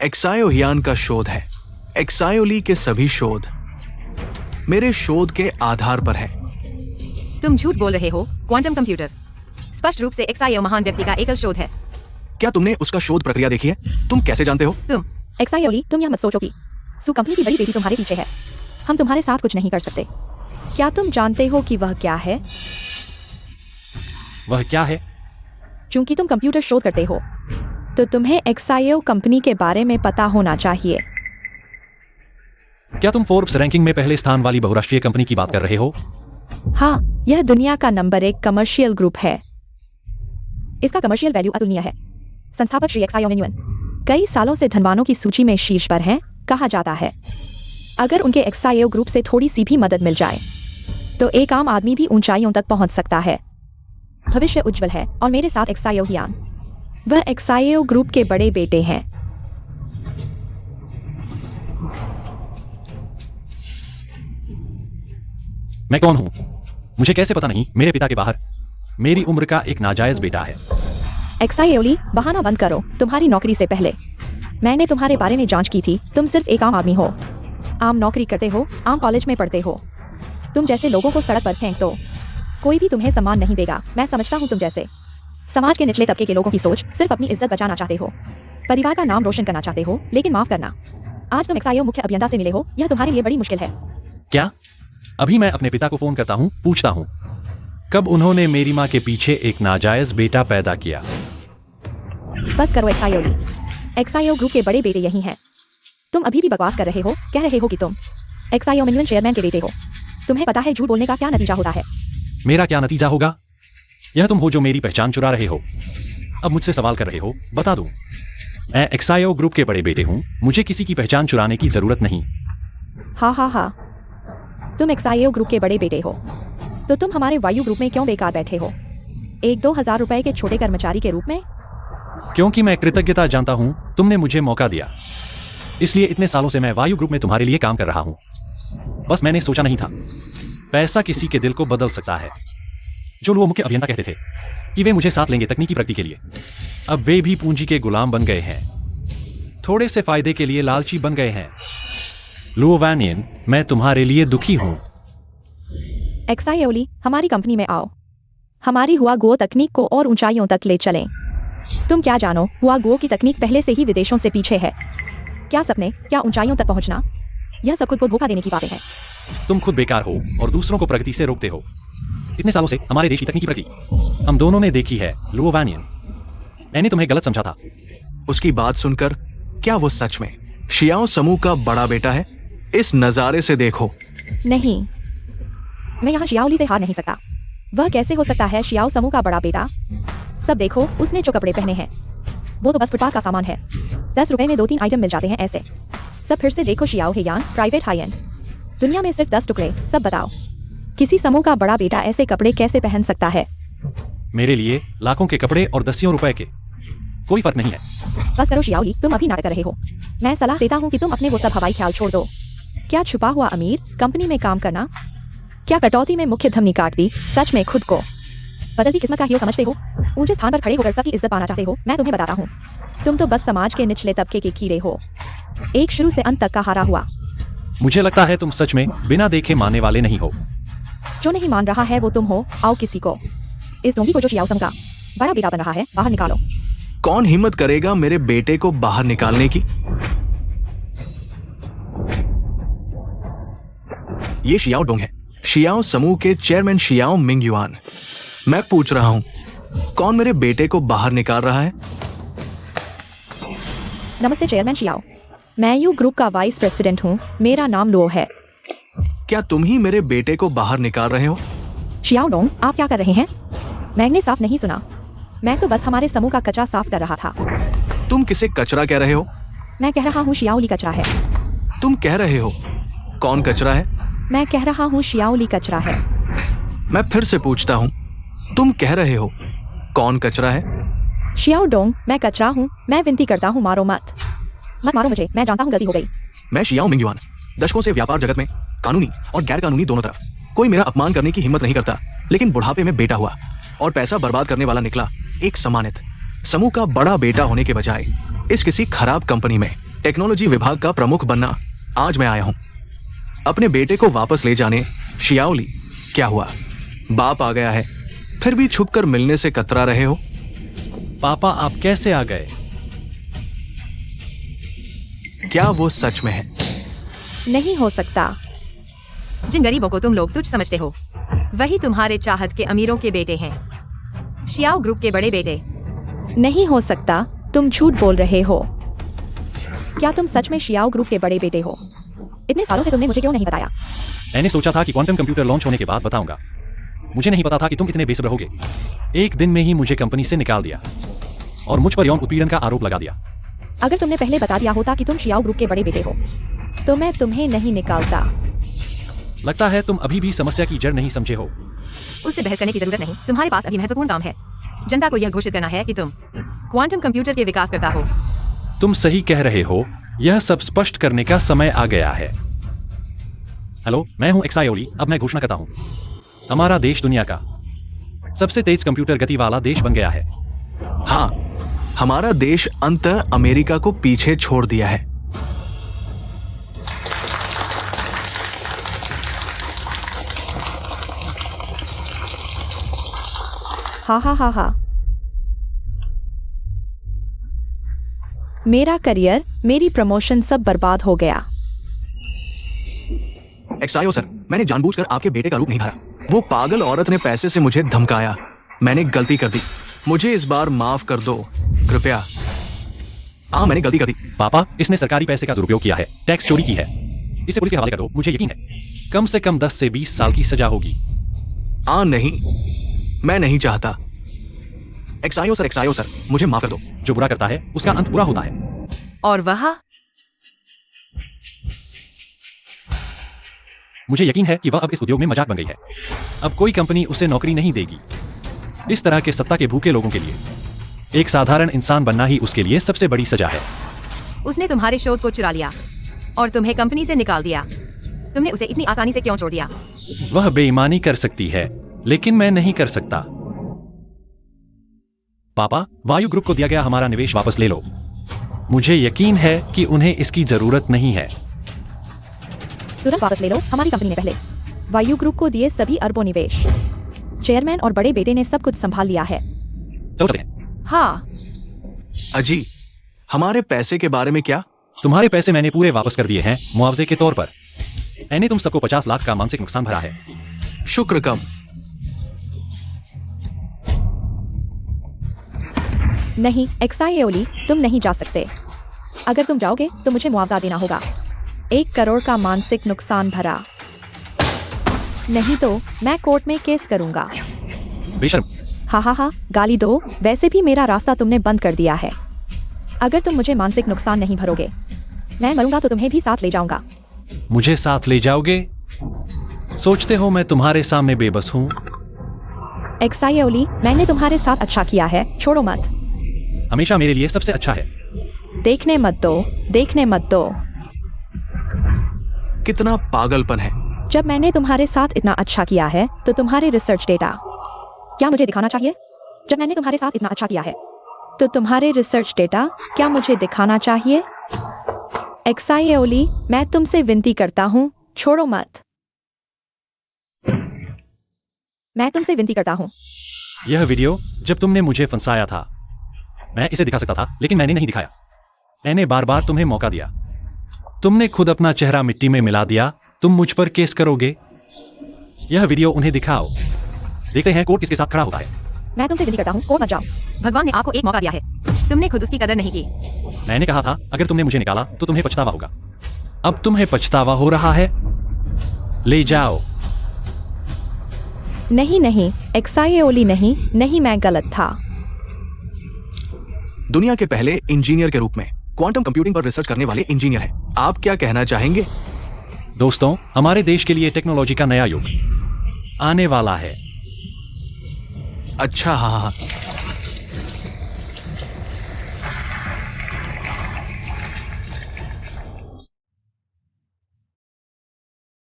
एक्सायोहियान का शोध है। एक्सायोली के सभी शोध मेरे शोध के आधार पर है। तुम झूठ बोल रहे हो। क्वांटम कंप्यूटर स्पष्ट रूप से एक्सायो महान व्यक्ति का एकल शोध है। क्या तुमने उसका शोध प्रक्रिया देखी है? तुम कैसे जानते हो? तुम एक्सायोली, तुम यह मत सोचो कि सु कंपनी की बड़ी बेटी तुम्हारे पीछे है। हम तुम्हारे साथ कुछ नहीं कर सकते। क्या तुम जानते हो कि वह क्या है? वह क्या है? चूंकि तुम कंप्यूटर शोध करते हो, तो तुम्हें एक्सायो कंपनी के बारे में पता होना चाहिए। क्या तुम फोर्ब्स रैंकिंग में पहले स्थान वाली बहुराष्ट्रीय कंपनी की बात कर रहे हो? हाँ, यह दुनिया का नंबर 1 कमर्शियल ग्रुप है। इसका कमर्शियल वैल्यू अतुलनीय है। संस्थापक श्री एक्सायो मेन्युअन कई सालों से धनवानों की सूची में शीर्ष पर हैं, कहा जाता है। अगर उनके एक्सायो ग्रुप से थोड़ी सी भी मदद मिल जाए, तो एक आम आदमी भी ऊंचाइयों तक पहुंच सकता है। भविष्य उज्जवल है और मेरे साथ एक्सायोहियान, वह एक्सायो ग्रुप के बड़े बेटे हैं। मैं कौन हूं? मुझे कैसे पता नहीं? मेरे पिता के बाहर मेरी उम्र का एक नाजायज बेटा है। एक्सायोली, बहाना बंद करो। तुम्हारी नौकरी से पहले मैंने तुम्हारे बारे में जांच की थी। तुम सिर्फ एक आम आदमी हो, आम नौकरी करते हो, आम कॉलेज में पढ़ते हो। तुम जैसे लोगों को सड़क पर फेंक दो, कोई भी तुम्हें सम्मान नहीं देगा। मैं समझता हूँ तुम जैसे समाज के निचले तबके के लोगों की सोच सिर्फ अपनी इज्जत बचाना चाहते हो, परिवार का नाम रोशन करना चाहते हो। लेकिन माफ करना, आज तुम एक्सायो मुख्य अभियंता से मिले हो, यह तुम्हारे लिए बड़ी मुश्किल है। क्या? अभी मैं अपने पिता को फोन करता हूं, पूछता हूं कब उन्होंने मेरी मां के पीछे एक नाजायज बेटा पैदा किया। बस करो एक्सायोली, एक्सायो ग्रुप के बड़े बेटे यही हैं। तुम अभी भी बकवास कर रहे हो, कह रहे हो कि तुम एक्सायो मेन्युअन चेयरमैन के बेटे हो। तुम्हें पता है झूठ बोलने का क्या नतीजा होता है? मेरा क्या नतीजा होगा? यह तुम हो जो मेरी पहचान चुरा रहे हो। अब मुझसे सवाल कर रहे हो, बता दूं। मैं एक्सायो ग्रुप के बड़े बेटे हूं, मुझे किसी की पहचान चुराने की जरूरत नहीं। हाँ, तुम एक्साईओ ग्रुप के बड़े बेटे हो, तो तुम हमारे वायु ग्रुप में क्यों बेकार बैठे हो? 1-2 हज़ार रुपए के छोटे कर्मचारी के रूप में? क्योंकि मैं कृतज्ञता जानता हूं, तुमने मुझे मौका दिया, इसलिए इतने सालों से मैं वायु ग्रुप में तुम्हारे लिए काम कर रहा हूं। बस मैंने सोचा नहीं था, पैसा किसी के दिल को बदल सकता है। जो लोग मुख्य अभियंता कहते थे कि वे मुझे साथ लेंगे तकनीकी प्रगति के लिए, अब वे भी पूंजी के गुलाम बन गए हैं, थोड़े से फायदे के लिए लालची बन गए हैं। लुओ वैनियन, मैं तुम्हारे लिए दुखी हूं। एक्साईओली, हमारी कंपनी में आओ, हमारी हुआ गो तकनीक को और ऊंचाइयों तक ले चलें। तुम क्या जानो, हुआ गो की तकनीक पहले से ही विदेशों से पीछे है। क्या सपने, क्या ऊंचाइयों तक पहुंचना, यह सब खुद को धोखा देने की बातें हैं। तुम खुद बेकार हो और दूसरों को प्रगति से रोकते हो। इतने सालों से हमारे देश की तकनीकी प्रगति हम दोनों ने देखी है। लुओ वैनियन, मैंने तुम्हें गलत समझा था। उसकी बात सुनकर क्या वो सच में शियाओ समूह का बड़ा बेटा है? इस नजारे से देखो। नहीं, मैं यहाँ शियाओली से हार नहीं सकता। वह कैसे हो सकता है शियाओ समूह का बड़ा बेटा? सब देखो, उसने जो कपड़े पहने हैं वो तो बस फुटपाथ का सामान है। 10 रुपए में 2-3 आइटम मिल जाते हैं ऐसे। सब फिर से देखो, शियाओ हेयान प्राइवेट हाई एंड, दुनिया में सिर्फ 10 टुकड़े। सब बताओ, किसी समूह का बड़ा बेटा ऐसे कपड़े कैसे पहन सकता है? मेरे लिए लाखों के कपड़े और दसियों रुपए के कोई फर्क नहीं है। बस करो शियाओली, तुम अभी नाटक कर रहे हो। मैं सलाह देता हूँ कि तुम अपने वो सब हवाई ख्याल छोड़ दो। क्या छुपा हुआ अमीर कंपनी में काम करना, क्या कटौती में मुख्य धमनी काट दी? सच में खुद को बदलती किस्मत का हीरो समझते हो? ऊंचे स्थान पर खड़े होकर सबकी इज्जत पाना चाहते हो? मैं तुम्हें बताता हूँ, तुम तो बस समाज के निचले तबके के कीड़े हो, एक शुरू से अंत तक का हारा हुआ। मुझे लगता है तुम सच में बिना देखे मानने वाले नहीं हो। जो नहीं मान रहा है वो तुम हो। आओ किसी को, इस डोंगी को जो शियाओ समूह का बड़ा बेटा बन रहा है, बाहर निकालो। कौन हिम्मत करेगा मेरे बेटे को बाहर निकालने की? ये शियाओ डोंग है, शियाओ समूह के चेयरमैन शियाओ मिंग युआन। मैं पूछ रहा हूं, कौन मेरे बेटे को बाहर निकाल रहा है? नमस्ते चेयरमैन शियाओ, मैं यू ग्रुप का वाइस प्रेसिडेंट हूँ, मेरा नाम लो है। क्या तुम ही मेरे बेटे को बाहर निकाल रहे हो? शियाओ डोंग, आप क्या कर रहे हैं? मैंने साफ नहीं सुना, मैं तो बस हमारे समूह का कचरा साफ कर रहा था। तुम किसे कचरा कह रहे हो? मैं कह रहा हूँ शियाओली कचरा है। तुम कह रहे हो कौन कचरा है? मैं कह रहा हूँ शियाओली कचरा है। मैं फिर से पूछता हूँ, तुम कह रहे हो कौन कचरा है? शियाओ डोंग, मैं कचरा हूँ। मैं विनती करता हूँ, मारो मत मारो मुझे, मैं जानता हूँ गलती हो गई। मैं शियाओ मिंग युआन, दशकों से व्यापार जगत में कानूनी और गैर कानूनी दोनों तरफ कोई मेरा अपमान करने की हिम्मत नहीं करता, लेकिन बुढ़ापे में बेटा हुआ और पैसा बर्बाद करने वाला निकला एक सम्मानित समूह का बड़ा बेटा होने के बजाय इस किसी खराब कंपनी में टेक्नोलॉजी विभाग का प्रमुख बनना आज मैं आया हूं अपने बेटे को वापस ले जाने। शियाओली, क्या हुआ? बाप आ गया है, फिर भी छुपकर मिलने से कतरा रहे हो? पापा, आप कैसे आ गए? क्या वो सच में है? नहीं हो सकता। जिन गरीबों को तुम लोग तुच्छ समझते हो, वही तुम्हारे चाहत के अमीरों के बेटे हैं, शियाओ ग्रुप के बड़े बेटे। नहीं हो सकता, तुम झूठ बोल रहे हो। क्या तुम सच में शियाओ ग्रुप के बड़े बेटे हो? इतने सालों से तुमने मुझे क्यों नहीं बताया? मैंने सोचा था कि क्वांटम कंप्यूटर लॉन्च होने के बाद बताऊंगा। मुझे नहीं पता था कि तुम इतने बेसब्र होगे। एक दिन में ही मुझे कंपनी से निकाल दिया और मुझ पर यौन उत्पीड़न का आरोप लगा दिया। अगर तुमने पहले बता दिया होता कि तुम शियाओ ग्रुप के बड़े बेटे हो, तो मैं तुम्हें नहीं निकालता। लगता है तुम अभी भी समस्या की जड़ नहीं समझे हो। उससे बहस करने की जरूरत नहीं, तुम्हारे पास अभी महत्वपूर्ण काम है। जनता को यह घोषित करना है कि तुम क्वांटम कंप्यूटर के विकास करता हो। तुम सही कह रहे हो, यह सब स्पष्ट करने का समय आ गया है। हेलो, मैं हूं एक्सायोली। अब मैं घोषणा करता हूं, हमारा देश दुनिया का सबसे तेज कंप्यूटर गति वाला देश बन गया है। हाँ, हमारा देश अंततः अमेरिका को पीछे छोड़ दिया है। हा। मेरा करियर, मेरी प्रमोशन सब बर्बाद हो गया। एक्सायो सर, मैंने जानबूझकर आपके बेटे का रूप नहीं धारा। वो पागल औरत ने पैसे से मुझे धमकाया। मैंने गलती कर दी, मुझे इस बार माफ कर दो कृपया। हाँ, मैंने गलती कर दी। पापा, इसने सरकारी पैसे का दुरुपयोग किया है, टैक्स चोरी की है। इसे पुलिस के हवाले कर दो। मुझे यकीन है कम से कम 10 से 20 साल की सजा होगी। नहीं, मैं नहीं चाहता। एक्सायो सर, मुझे माफ कर दो। जो बुरा करता है उसका अंत बुरा होता है। और वह मुझे यकीन है कि वह अब इस उद्योग में मजाक बन गई है। अब कोई कंपनी उसे नौकरी नहीं देगी। इस तरह के सत्ता के भूखे लोगों के लिए एक साधारण इंसान बनना ही उसके लिए सबसे बड़ी सजा है। उसने तुम्हारे शोध को चुरा लिया और तुम्हें कंपनी से निकाल दिया। तुमने उसे इतनी आसानी से क्यों छोड़ दिया? वह बेईमानी कर सकती है, लेकिन मैं नहीं कर सकता। पापा, वायु ग्रुप को दिया गया हमारा निवेश वापस ले लो। मुझे यकीन है कि उन्हें इसकी जरूरत नहीं है। तुरंत वापस ले लो, हमारी कंपनी ने पहले वायु ग्रुप को दिए सभी अरबों निवेश। चेयरमैन और बड़े बेटे ने सब कुछ संभाल लिया है। चलो चलते हैं। हाँ, अजी, हमारे पैसे के बारे में क्या? तुम्हारे पैसे मैंने पूरे वापस कर दिए हैं मुआवजे के तौर पर। मैंने तुम सबको 50 लाख का मानसिक नुकसान भरा है। शुक्र कम। नहीं एक्सायोली, तुम नहीं जा सकते। अगर तुम जाओगे तो मुझे मुआवजा देना होगा। 1 करोड़ का मानसिक नुकसान भरा। नहीं तो मैं कोर्ट में केस करूंगा। बेशर्म। हा, गाली दो। वैसे भी मेरा रास्ता तुमने बंद कर दिया है। अगर तुम मुझे मानसिक नुकसान नहीं भरोगे, मैं मरूंगा तो तुम्हें भी साथ ले जाऊंगा। मुझे साथ ले जाओगे? सोचते हो मैं तुम्हारे सामने बेबस हूँ? एक्सायोली, मैंने तुम्हारे साथ अच्छा किया है, छोड़ो मत। हमेशा मेरे लिए सबसे अच्छा है। देखने मत दो। कितना पागलपन है। जब मैंने तुम्हारे साथ इतना अच्छा किया है तो तुम्हारे रिसर्च डेटा क्या मुझे दिखाना चाहिए? जब मैंने तुम्हारे साथ इतना अच्छा किया है तो तुम्हारे रिसर्च डेटा क्या मुझे दिखाना चाहिए? एक्सायोली, मैं तुमसे विनती करता हूँ, छोड़ो मत। मैं तुमसे विनती करता हूँ। यह वीडियो जब तुमने मुझे फंसाया था, मैं इसे दिखा सकता था, लेकिन मैंने नहीं दिखाया। मैंने बार बार तुम्हें मौका दिया। तुमने खुद अपना चेहरा मिट्टी में मिला दिया। तुम मुझ पर केस करोगे? यह वीडियो उन्हें दिखाओ। देखते हैं कोर्ट किसके साथ खड़ा होता है। मैं तुमसे विनती करता हूँ, कोर्ट मत जाओ। भगवान ने आपको एक मौका दिया है, तुमने खुद उसकी कदर नहीं की। मैंने कहा था अगर तुमने मुझे निकाला तो तुम्हें पछतावा होगा। अब तुम्हें पछतावा हो रहा है। ले जाओ। नहीं एक्सायोली, नहीं, मैं गलत था। दुनिया के पहले इंजीनियर के रूप में क्वांटम कंप्यूटिंग पर रिसर्च करने वाले इंजीनियर हैं। आप क्या कहना चाहेंगे? दोस्तों, हमारे देश के लिए टेक्नोलॉजी का नया युग आने वाला है। अच्छा, हाँ।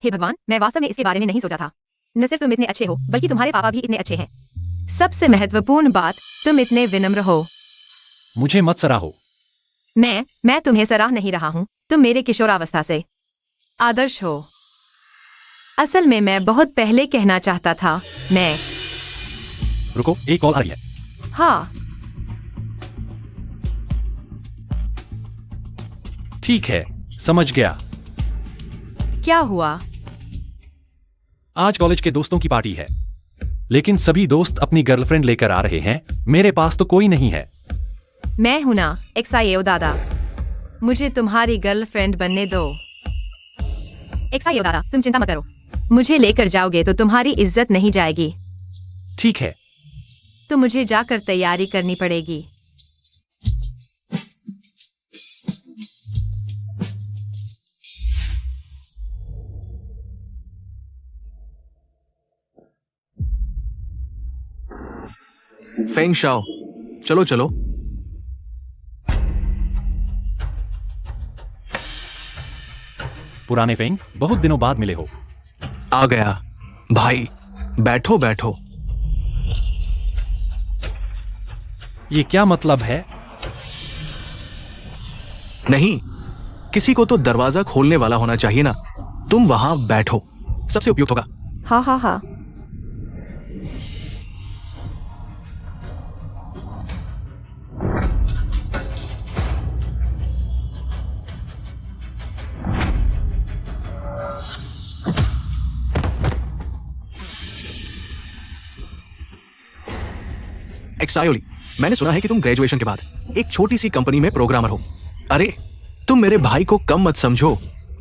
हे भगवान, मैं वास्तव में इसके बारे में नहीं सोचा था। न सिर्फ तुम इतने अच्छे हो, बल्कि तुम्हारे पापा भी इतने अच्छे हैं। सबसे महत्वपूर्ण बात, तुम इतने विनम्र हो। मुझे मत सराहो। मैं तुम्हें सराह नहीं रहा हूँ। तुम मेरे किशोरावस्था से आदर्श हो। असल में मैं बहुत पहले कहना चाहता था। मैं रुको, एक कॉल आ रही है। हाँ, ठीक है, समझ गया। क्या हुआ? आज कॉलेज के दोस्तों की पार्टी है, लेकिन सभी दोस्त अपनी गर्लफ्रेंड लेकर आ रहे हैं। मेरे पास तो कोई नहीं है। मैं हूं ना, एक्सायो दादा। मुझे तुम्हारी गर्लफ्रेंड बनने दो। एक्सायो दादा, तुम चिंता मत करो। मुझे लेकर जाओगे तो तुम्हारी इज्जत नहीं जाएगी। ठीक है। तो मुझे जाकर तैयारी करनी पड़ेगी। फेंग शाओ, चलो। पुराने फेंग, बहुत दिनों बाद मिले हो। आ गया भाई, बैठो। ये क्या मतलब है? नहीं, किसी को तो दरवाजा खोलने वाला होना चाहिए ना। तुम वहां बैठो, सबसे उपयुक्त होगा। हाँ। एक्सायोली, मैंने सुना है कि तुम ग्रेजुएशन के बाद एक छोटी सी कंपनी में प्रोग्रामर हो। अरे, तुम मेरे भाई को कम मत समझो।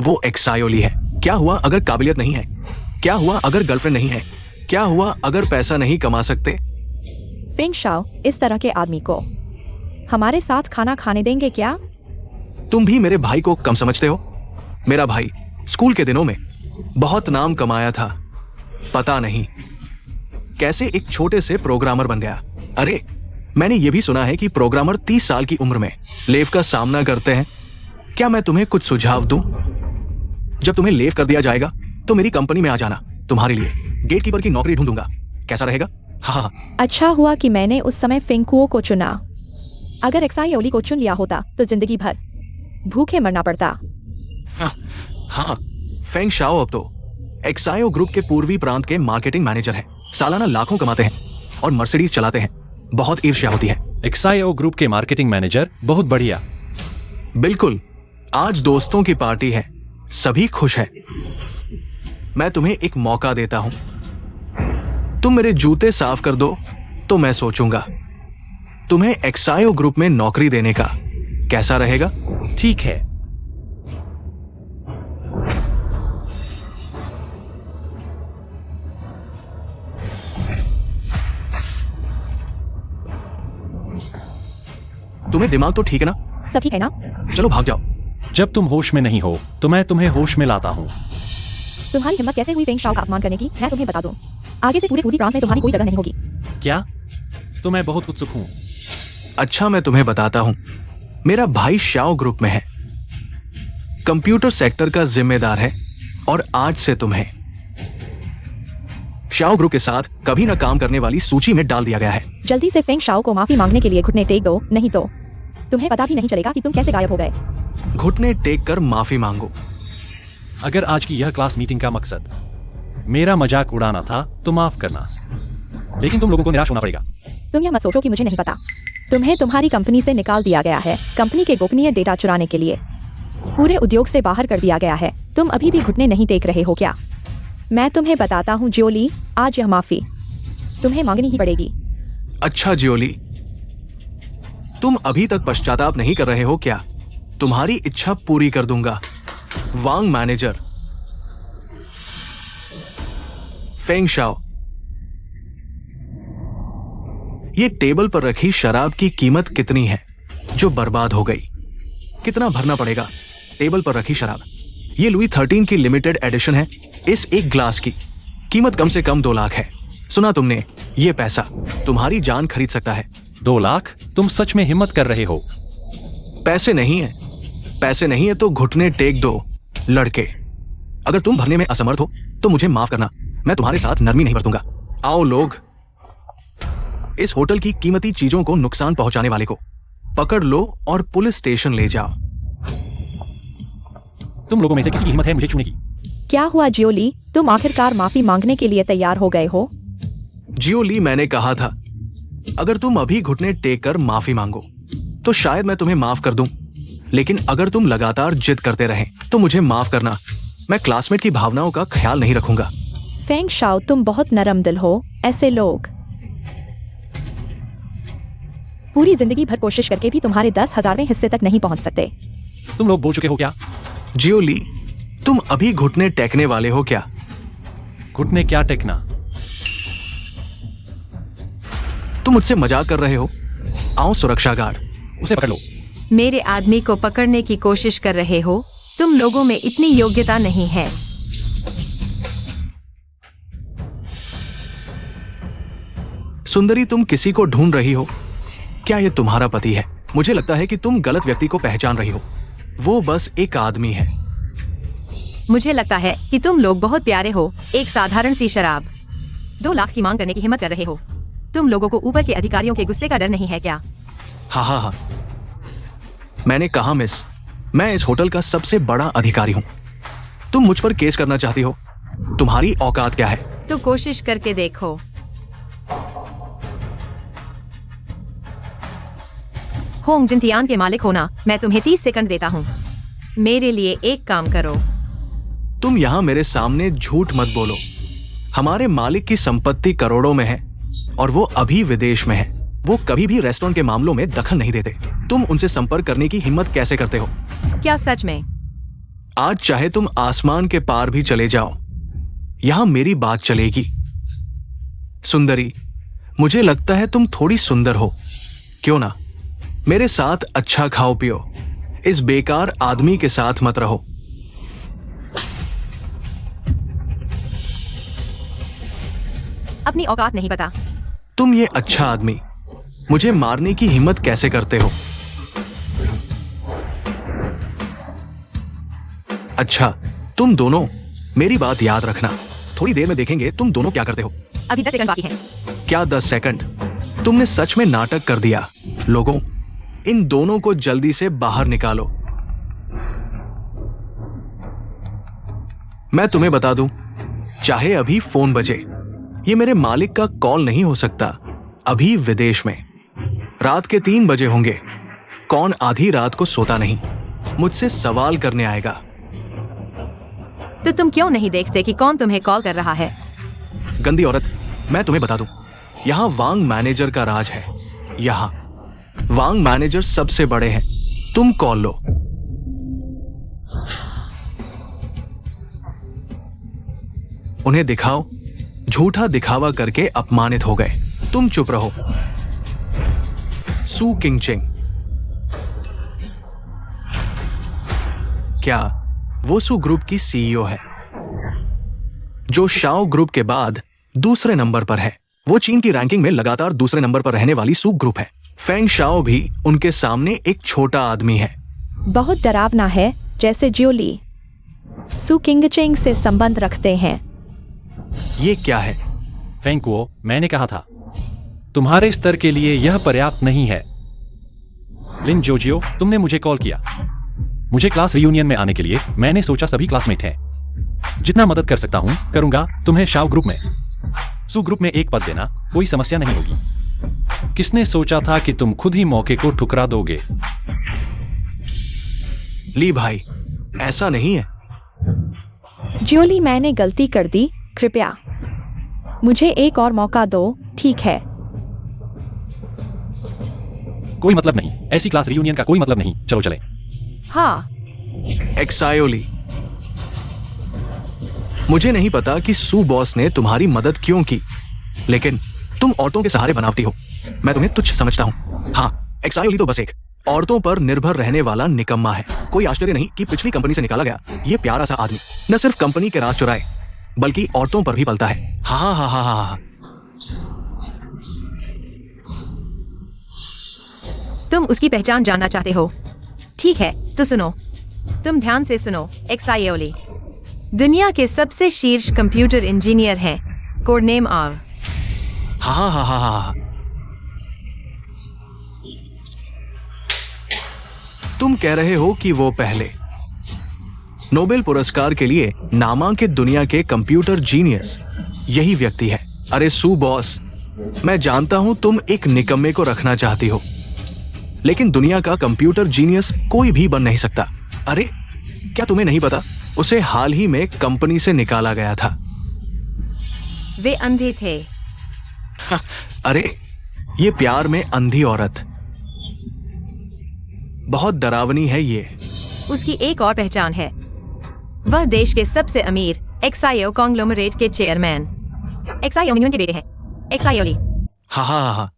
वो एक्सायोली है। क्या हुआ अगर काबिलियत नहीं है? क्या हुआ अगर गर्लफ्रेंड नहीं है? क्या हुआ अगर पैसा नहीं कमा सकते? फेंग शाओ, इस तरह के आदमी को हमारे साथ खाना खाने देंगे क्या? तुम भी मेरे भाई को कम समझते हो? मेरा भाई स्कूल के दिनों में बहुत नाम कमाया था, पता नहीं कैसे एक छोटे से प्रोग्रामर बन गया। अरे मैंने ये भी सुना है कि प्रोग्रामर 30 साल की उम्र में लेव का सामना करते हैं। क्या मैं तुम्हें कुछ सुझाव दूं? जब तुम्हें लेव कर दिया जाएगा तो मेरी कंपनी में आ जाना, तुम्हारे लिए गेटकीपर की नौकरी ढूंढूंगा। कैसा रहेगा? हाँ। अच्छा हुआ कि मैंने उस समय फेंकुओ को चुना। अगर एक्साईओली को चुन लिया होता तो जिंदगी भर भूखे मरना पड़ता। हाँ, फेंग शाओ अब तो एक्सायो ग्रुप के पूर्वी प्रांत के मार्केटिंग मैनेजर हैं। सालाना लाखों कमाते हैं और मर्सिडीज चलाते हैं। बहुत ईर्ष्या होती है। एक्साईओ ग्रुप के मार्केटिंग मैनेजर, बहुत बढ़िया। बिल्कुल, आज दोस्तों की पार्टी है, सभी खुश हैं। मैं तुम्हें एक मौका देता हूं, तुम मेरे जूते साफ कर दो तो मैं सोचूंगा। तुम्हें एक्सायो ग्रुप में नौकरी देने का कैसा रहेगा? ठीक है। तुम्हें दिमाग तो ठीक है ना? सब ठीक है ना? चलो भाग जाओ। जब तुम होश में नहीं हो तो मैं तुम्हें होश में लाता हूँ। तुम्हारी हिम्मत कैसे हुई फेंग शाओ का अपमान करने की? मैं तुम्हें बता दूं, आगे से पूरे प्रांत में तुम्हारी कोई जगह नहीं होगी। क्या? तो मैं बहुत उत्सुक हूँ। अच्छा मैं तुम्हें बताता हूं, मेरा भाई शाओ ग्रुप में है, कंप्यूटर सेक्टर का जिम्मेदार है और आज से तुम्हें शाओ ग्रुप के साथ कभी न काम करने वाली सूची में डाल दिया गया है। जल्दी से फेंग शाओ को माफी मांगने के लिए घुटने टेक दो, नहीं तो तुम्हें पता भी नहीं चलेगा कि तुम कैसे गायब हो गए। घुटने टेक कर माफी मांगो। अगर आज की यह क्लास मीटिंग का मकसद मेरा मजाक उड़ाना था तो माफ करना, लेकिन तुम लोगों को निराश होना पड़ेगा। तुम यह मत सोचो कि मुझे नहीं पता। तुम्हें तुम्हारी कंपनी से निकाल दिया गया है, कंपनी के गोपनीय डेटा चुराने के लिए। पूरे उद्योग से बाहर कर दिया गया है। तुम अभी भी घुटने नहीं टेक रहे हो क्या? मैं तुम्हें बताता हूँ जियोली, आज यह माफी तुम्हें मांगनी ही पड़ेगी। अच्छा जियोली, तुम अभी तक पश्चाताप नहीं कर रहे हो क्या? तुम्हारी इच्छा पूरी कर दूंगा। वांग मैनेजर। फेंग शाओ, ये टेबल पर रखी शराब की कीमत कितनी है जो बर्बाद हो गई? कितना भरना पड़ेगा टेबल पर रखी शराब? ये लुई 13 की लिमिटेड एडिशन है। इस एक ग्लास की कीमत कम से कम 2 लाख है। सुना तुमने? ये पैसा तुम्हारी जान खरीद सकता है। 2 लाख? तुम सच में हिम्मत कर रहे हो? पैसे नहीं है, पैसे नहीं है तो घुटने टेक दो लड़के। अगर तुम भरने में असमर्थ हो तो मुझे माफ करना, मैं तुम्हारे साथ नरमी नहीं बरतूंगा। आओ लोग, इस होटल की कीमती चीजों को नुकसान पहुंचाने वाले को पकड़ लो और पुलिस स्टेशन ले जाओ। तुम लोगों में से किसी की हिम्मत है मुझे छूने की? क्या हुआ जियोली, तुम आखिरकार माफी मांगने के लिए तैयार हो गए हो? जियोली, मैंने कहा था अगर तुम अभी घुटने टेक कर माफी मांगो तो शायद मैं तुम्हें माफ कर दूं, लेकिन अगर तुम लगातार जिद करते रहे तो मुझे माफ करना, मैं क्लासमेट की भावनाओं का ख्याल नहीं रखूंगा। फेंग शाओ, तुम बहुत नरम दिल हो। ऐसे लोग पूरी जिंदगी भर कोशिश करके भी तुम्हारे 10,000वें हिस्से तक नहीं पहुंच सकते। तुम लोग बोल चुके हो क्या? जियोली, तुम अभी घुटने टेकने वाले हो क्या? घुटने क्या टेकना? तुम मुझसे मजाक कर रहे हो? आओ सुरक्षा गार्ड। उसे पकड़ लो। मेरे आदमी को पकड़ने की कोशिश कर रहे हो? तुम लोगों में इतनी योग्यता नहीं है। सुंदरी, तुम किसी को ढूंढ रही हो? क्या यह तुम्हारा पति है? मुझे लगता है कि तुम गलत व्यक्ति को पहचान रही हो। वो बस एक आदमी है। मुझे लगता है कि तुम लोग बहुत प्यारे हो। एक साधारण सी शराब 2 लाख की मांग करने की हिम्मत कर रहे हो। तुम लोगों को ऊपर के अधिकारियों के गुस्से का डर नहीं है क्या? हाँ, मैंने कहा मिस, मैं इस होटल का सबसे बड़ा अधिकारी हूं। तुम मुझ पर केस करना चाहती हो? तुम्हारी औकात क्या है? तो कोशिश करके देखो। होंग जिनतियान के मालिक होना, मैं तुम्हें 30 सेकंड देता हूँ। मेरे लिए एक काम करो। तुम यहां मेरे सामने झूठ मत बोलो। हमारे मालिक की संपत्ति करोड़ों में है और वो अभी विदेश में है। वो कभी भी रेस्टोरेंट के मामलों में दखल नहीं देते। तुम उनसे संपर्क करने की हिम्मत कैसे करते हो? क्या सच में? आज चाहे तुम आसमान के पार भी चले जाओ, यहां मेरी बात चलेगी। सुंदरी, मुझे लगता है तुम थोड़ी सुंदर हो, क्यों ना मेरे साथ अच्छा खाओ पियो, इस बेकार आदमी के साथ मत रहो। अपनी औकात नहीं पता। तुम ये अच्छा आदमी मुझे मारने की हिम्मत कैसे करते हो? अच्छा, तुम दोनों मेरी बात याद रखना, थोड़ी देर में देखेंगे तुम दोनों क्या करते हो। अभी 10 सेकंड बाकी है। क्या 10 सेकंड? तुमने सच में नाटक कर दिया। लोगों, इन दोनों को जल्दी से बाहर निकालो। मैं तुम्हें बता दूं, चाहे अभी फोन बजे, ये मेरे मालिक का कॉल नहीं हो सकता। अभी विदेश में रात के 3 बजे होंगे। कौन आधी रात को सोता नहीं, मुझसे सवाल करने आएगा। तो तुम क्यों नहीं देखते कि कौन तुम्हें कॉल कर रहा है? गंदी औरत, मैं तुम्हें बता दूं, यहां वांग मैनेजर का राज है। यहां वांग मैनेजर सबसे बड़े हैं। तुम कॉल लो। उन्हें दिखाओ। झूठा दिखावा करके अपमानित हो गए। तुम चुप रहो। सू किंगचिंग, क्या वो सू ग्रुप की सीईओ है, जो शाओ ग्रुप के बाद दूसरे नंबर पर है। वो चीन की रैंकिंग में लगातार दूसरे नंबर पर रहने वाली सू ग्रुप है। फेंग शाओ भी उनके सामने एक छोटा आदमी है। बहुत डरावना है, जैसे ज्योली सू किंगचेंग से संबंध रखते हैं। ये क्या है? फेंकुओ, मैंने कहा था तुम्हारे स्तर के लिए यह पर्याप्त नहीं है। लिन जोजियो, तुमने मुझे कॉल किया मुझे क्लास रियूनियन में आने के लिए। मैंने सोचा सभी क्लासमेट हैं, जितना मदद कर सकता हूं करूंगा। तुम्हें शाओ ग्रुप में सू ग्रुप में एक पद देना कोई समस्या नहीं होगी। किसने सोचा था कि तुम खुद ही मौके को ठुकरा दोगे? ली भाई, ऐसा नहीं है। ज्योली, मैंने गलती कर दी, कृपया मुझे एक और मौका दो, ठीक है? कोई मतलब नहीं, ऐसी क्लास रियूनियन का कोई मतलब नहीं। चलो चले। हाँ, एक्सायोली, मुझे नहीं पता कि सू बॉस ने तुम्हारी मदद क्यों की, लेकिन तुम औरतों के सहारे बनावटी हो। मैं तुम्हें तुच्छ समझता हूं। हाँ, एक्सायोली तो बस एक औरतों पर निर्भर रहने वाला निकम्मा है। कोई आश्चर्य नहीं कि पिछली कंपनी से निकाला गया ये प्यारा सा आदमी न सिर्फ कंपनी के राज चुराए, बल्कि औरतों पर भी पलता है। हाँ हाँ हाँ हाँ हाँ। तुम उसकी पहचान जानना चाहते हो? ठीक है, तो सुनो, तुम ध्यान से सुनो। एक्सायोली दुनिया के सबसे शीर्ष कंप्यूटर इंजीनियर हैं। Code name R. हाँ हाँ हाँ हाँ। तुम कह रहे हो कि वो पहले नोबेल पुरस्कार के लिए नामांकित दुनिया के कंप्यूटर जीनियस यही व्यक्ति है? अरे सू बॉस, मैं जानता हूं तुम एक निकम्मे को रखना चाहती हो, लेकिन दुनिया का कंप्यूटर जीनियस कोई भी बन नहीं सकता। अरे क्या तुम्हें नहीं पता, उसे हाल ही में कंपनी से निकाला गया था। वे अंधे थे। अरे ये प्यार में अंधी औरत बहुत डरावनी है ये। उसकी एक और पहचान है, वह देश के सबसे अमीर एक्सायो कॉन्ग्लोमरेट के चेयरमैन एक्सायो मिन्यून के बेटे हैं। एक्सायोली। हाँ हाँ हाँ।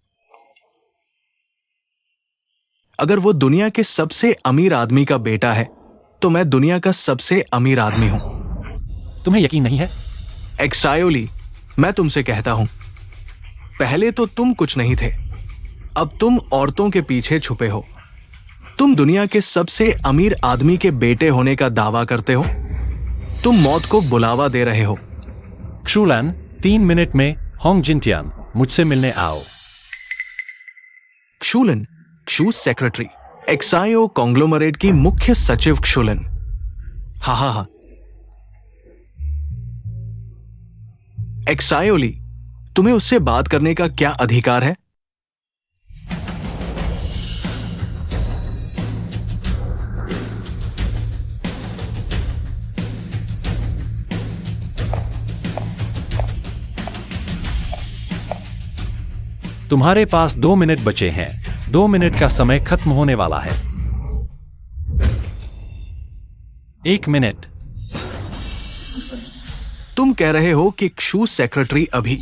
अगर वो दुनिया के सबसे अमीर आदमी का बेटा है, तो मैं दुनिया का सबसे अमीर आदमी हूं। तुम्हें यकीन नहीं है? एक्सायोली, मैं तुमसे कहता हूं, पहले तो तुम कुछ नहीं थे, अब तुम औरतों के पीछे छुपे हो। तुम दुनिया के सबसे अमीर आदमी के बेटे होने का दावा करते हो। तुम मौत को बुलावा दे रहे हो। क्षुलन, 3 मिनट में होंग जिनटियान, मुझसे मिलने आओ। क्षुलन, क्षू सेक्रेटरी, एक्सायो कॉन्ग्लोमरेट की मुख्य सचिव क्षुलन। हा हा हा। एक्सायोली, तुम्हें उससे बात करने का क्या अधिकार है? तुम्हारे पास 2 मिनट बचे हैं। 2 मिनट का समय खत्म होने वाला है। 1 मिनट। तुम कह रहे हो कि क्षू सेक्रेटरी अभी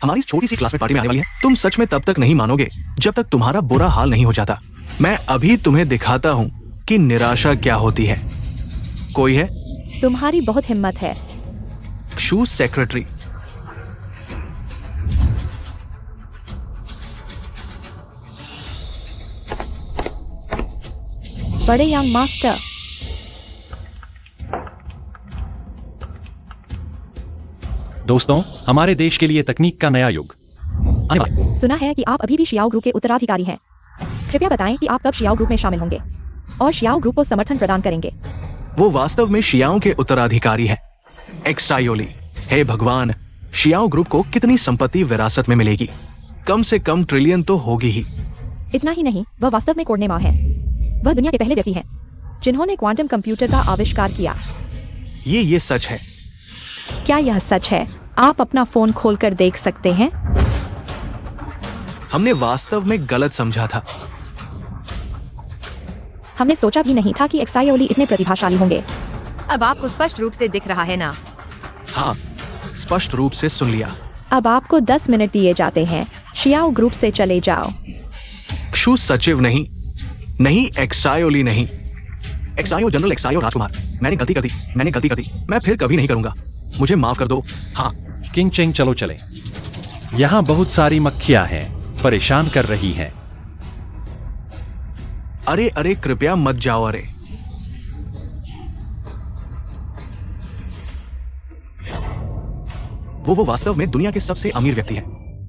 हमारी इस छोटी सी क्लासमेट पार्टी में आने वाली है। तुम सच में तब तक नहीं मानोगे जब तक तुम्हारा बुरा हाल नहीं हो जाता। मैं अभी तुम्हें दिखाता हूँ कि निराशा क्या होती है। कोई है? तुम्हारी बहुत हिम्मत है। Shoes secretary. बड़े यंग मास्टर। दोस्तों, हमारे देश के लिए तकनीक का नया युग आने वाला है। सुना है कि आप अभी भी शियाओ ग्रुप के उत्तराधिकारी हैं। कृपया बताएं कि आप कब शियाओ ग्रुप में शामिल होंगे और शियाओ ग्रुप को समर्थन प्रदान करेंगे। वो वास्तव में शियाओं के उत्तराधिकारी है। एक्सायोली, हे भगवान, शियाओ ग्रुप को कितनी संपत्ति विरासत में मिलेगी? कम से कम ट्रिलियन तो होगी ही। इतना ही नहीं, वह वास्तव में कोडनेमा है। वह दुनिया के पहले व्यक्ति हैं जिन्होंने क्वांटम कंप्यूटर का आविष्कार किया। ये सच है। क्या यह सच है? आप अपना फोन खोलकर देख सकते हैं। हमने वास्तव में गलत समझा था। हमने सोचा भी नहीं था कि एक्सायोली इतने प्रतिभाशाली होंगे। अब आपको स्पष्ट रूप से दिख रहा है ना? हाँ, स्पष्ट रूप से सुन लिया। अब आपको 10 मिनट दिए जाते हैं। शियाओ ग्रुप से चले जाओ। शू सचिव नहीं, नहीं एक्सायोली नहीं, एक्सायो जनरल एक्सायो राजकुमार। मैंने गलती कर दी। मैं फिर कभी नहीं करूंगा। मुझे माफ कर दो। हाँ। किंग चेंग, चलो चले। यहाँ बहुत सारी मक्खियां हैं, परेशान कर रही हैं। अरे कृपया मत जाओ। अरे वो वास्तव में दुनिया के सबसे अमीर व्यक्ति है।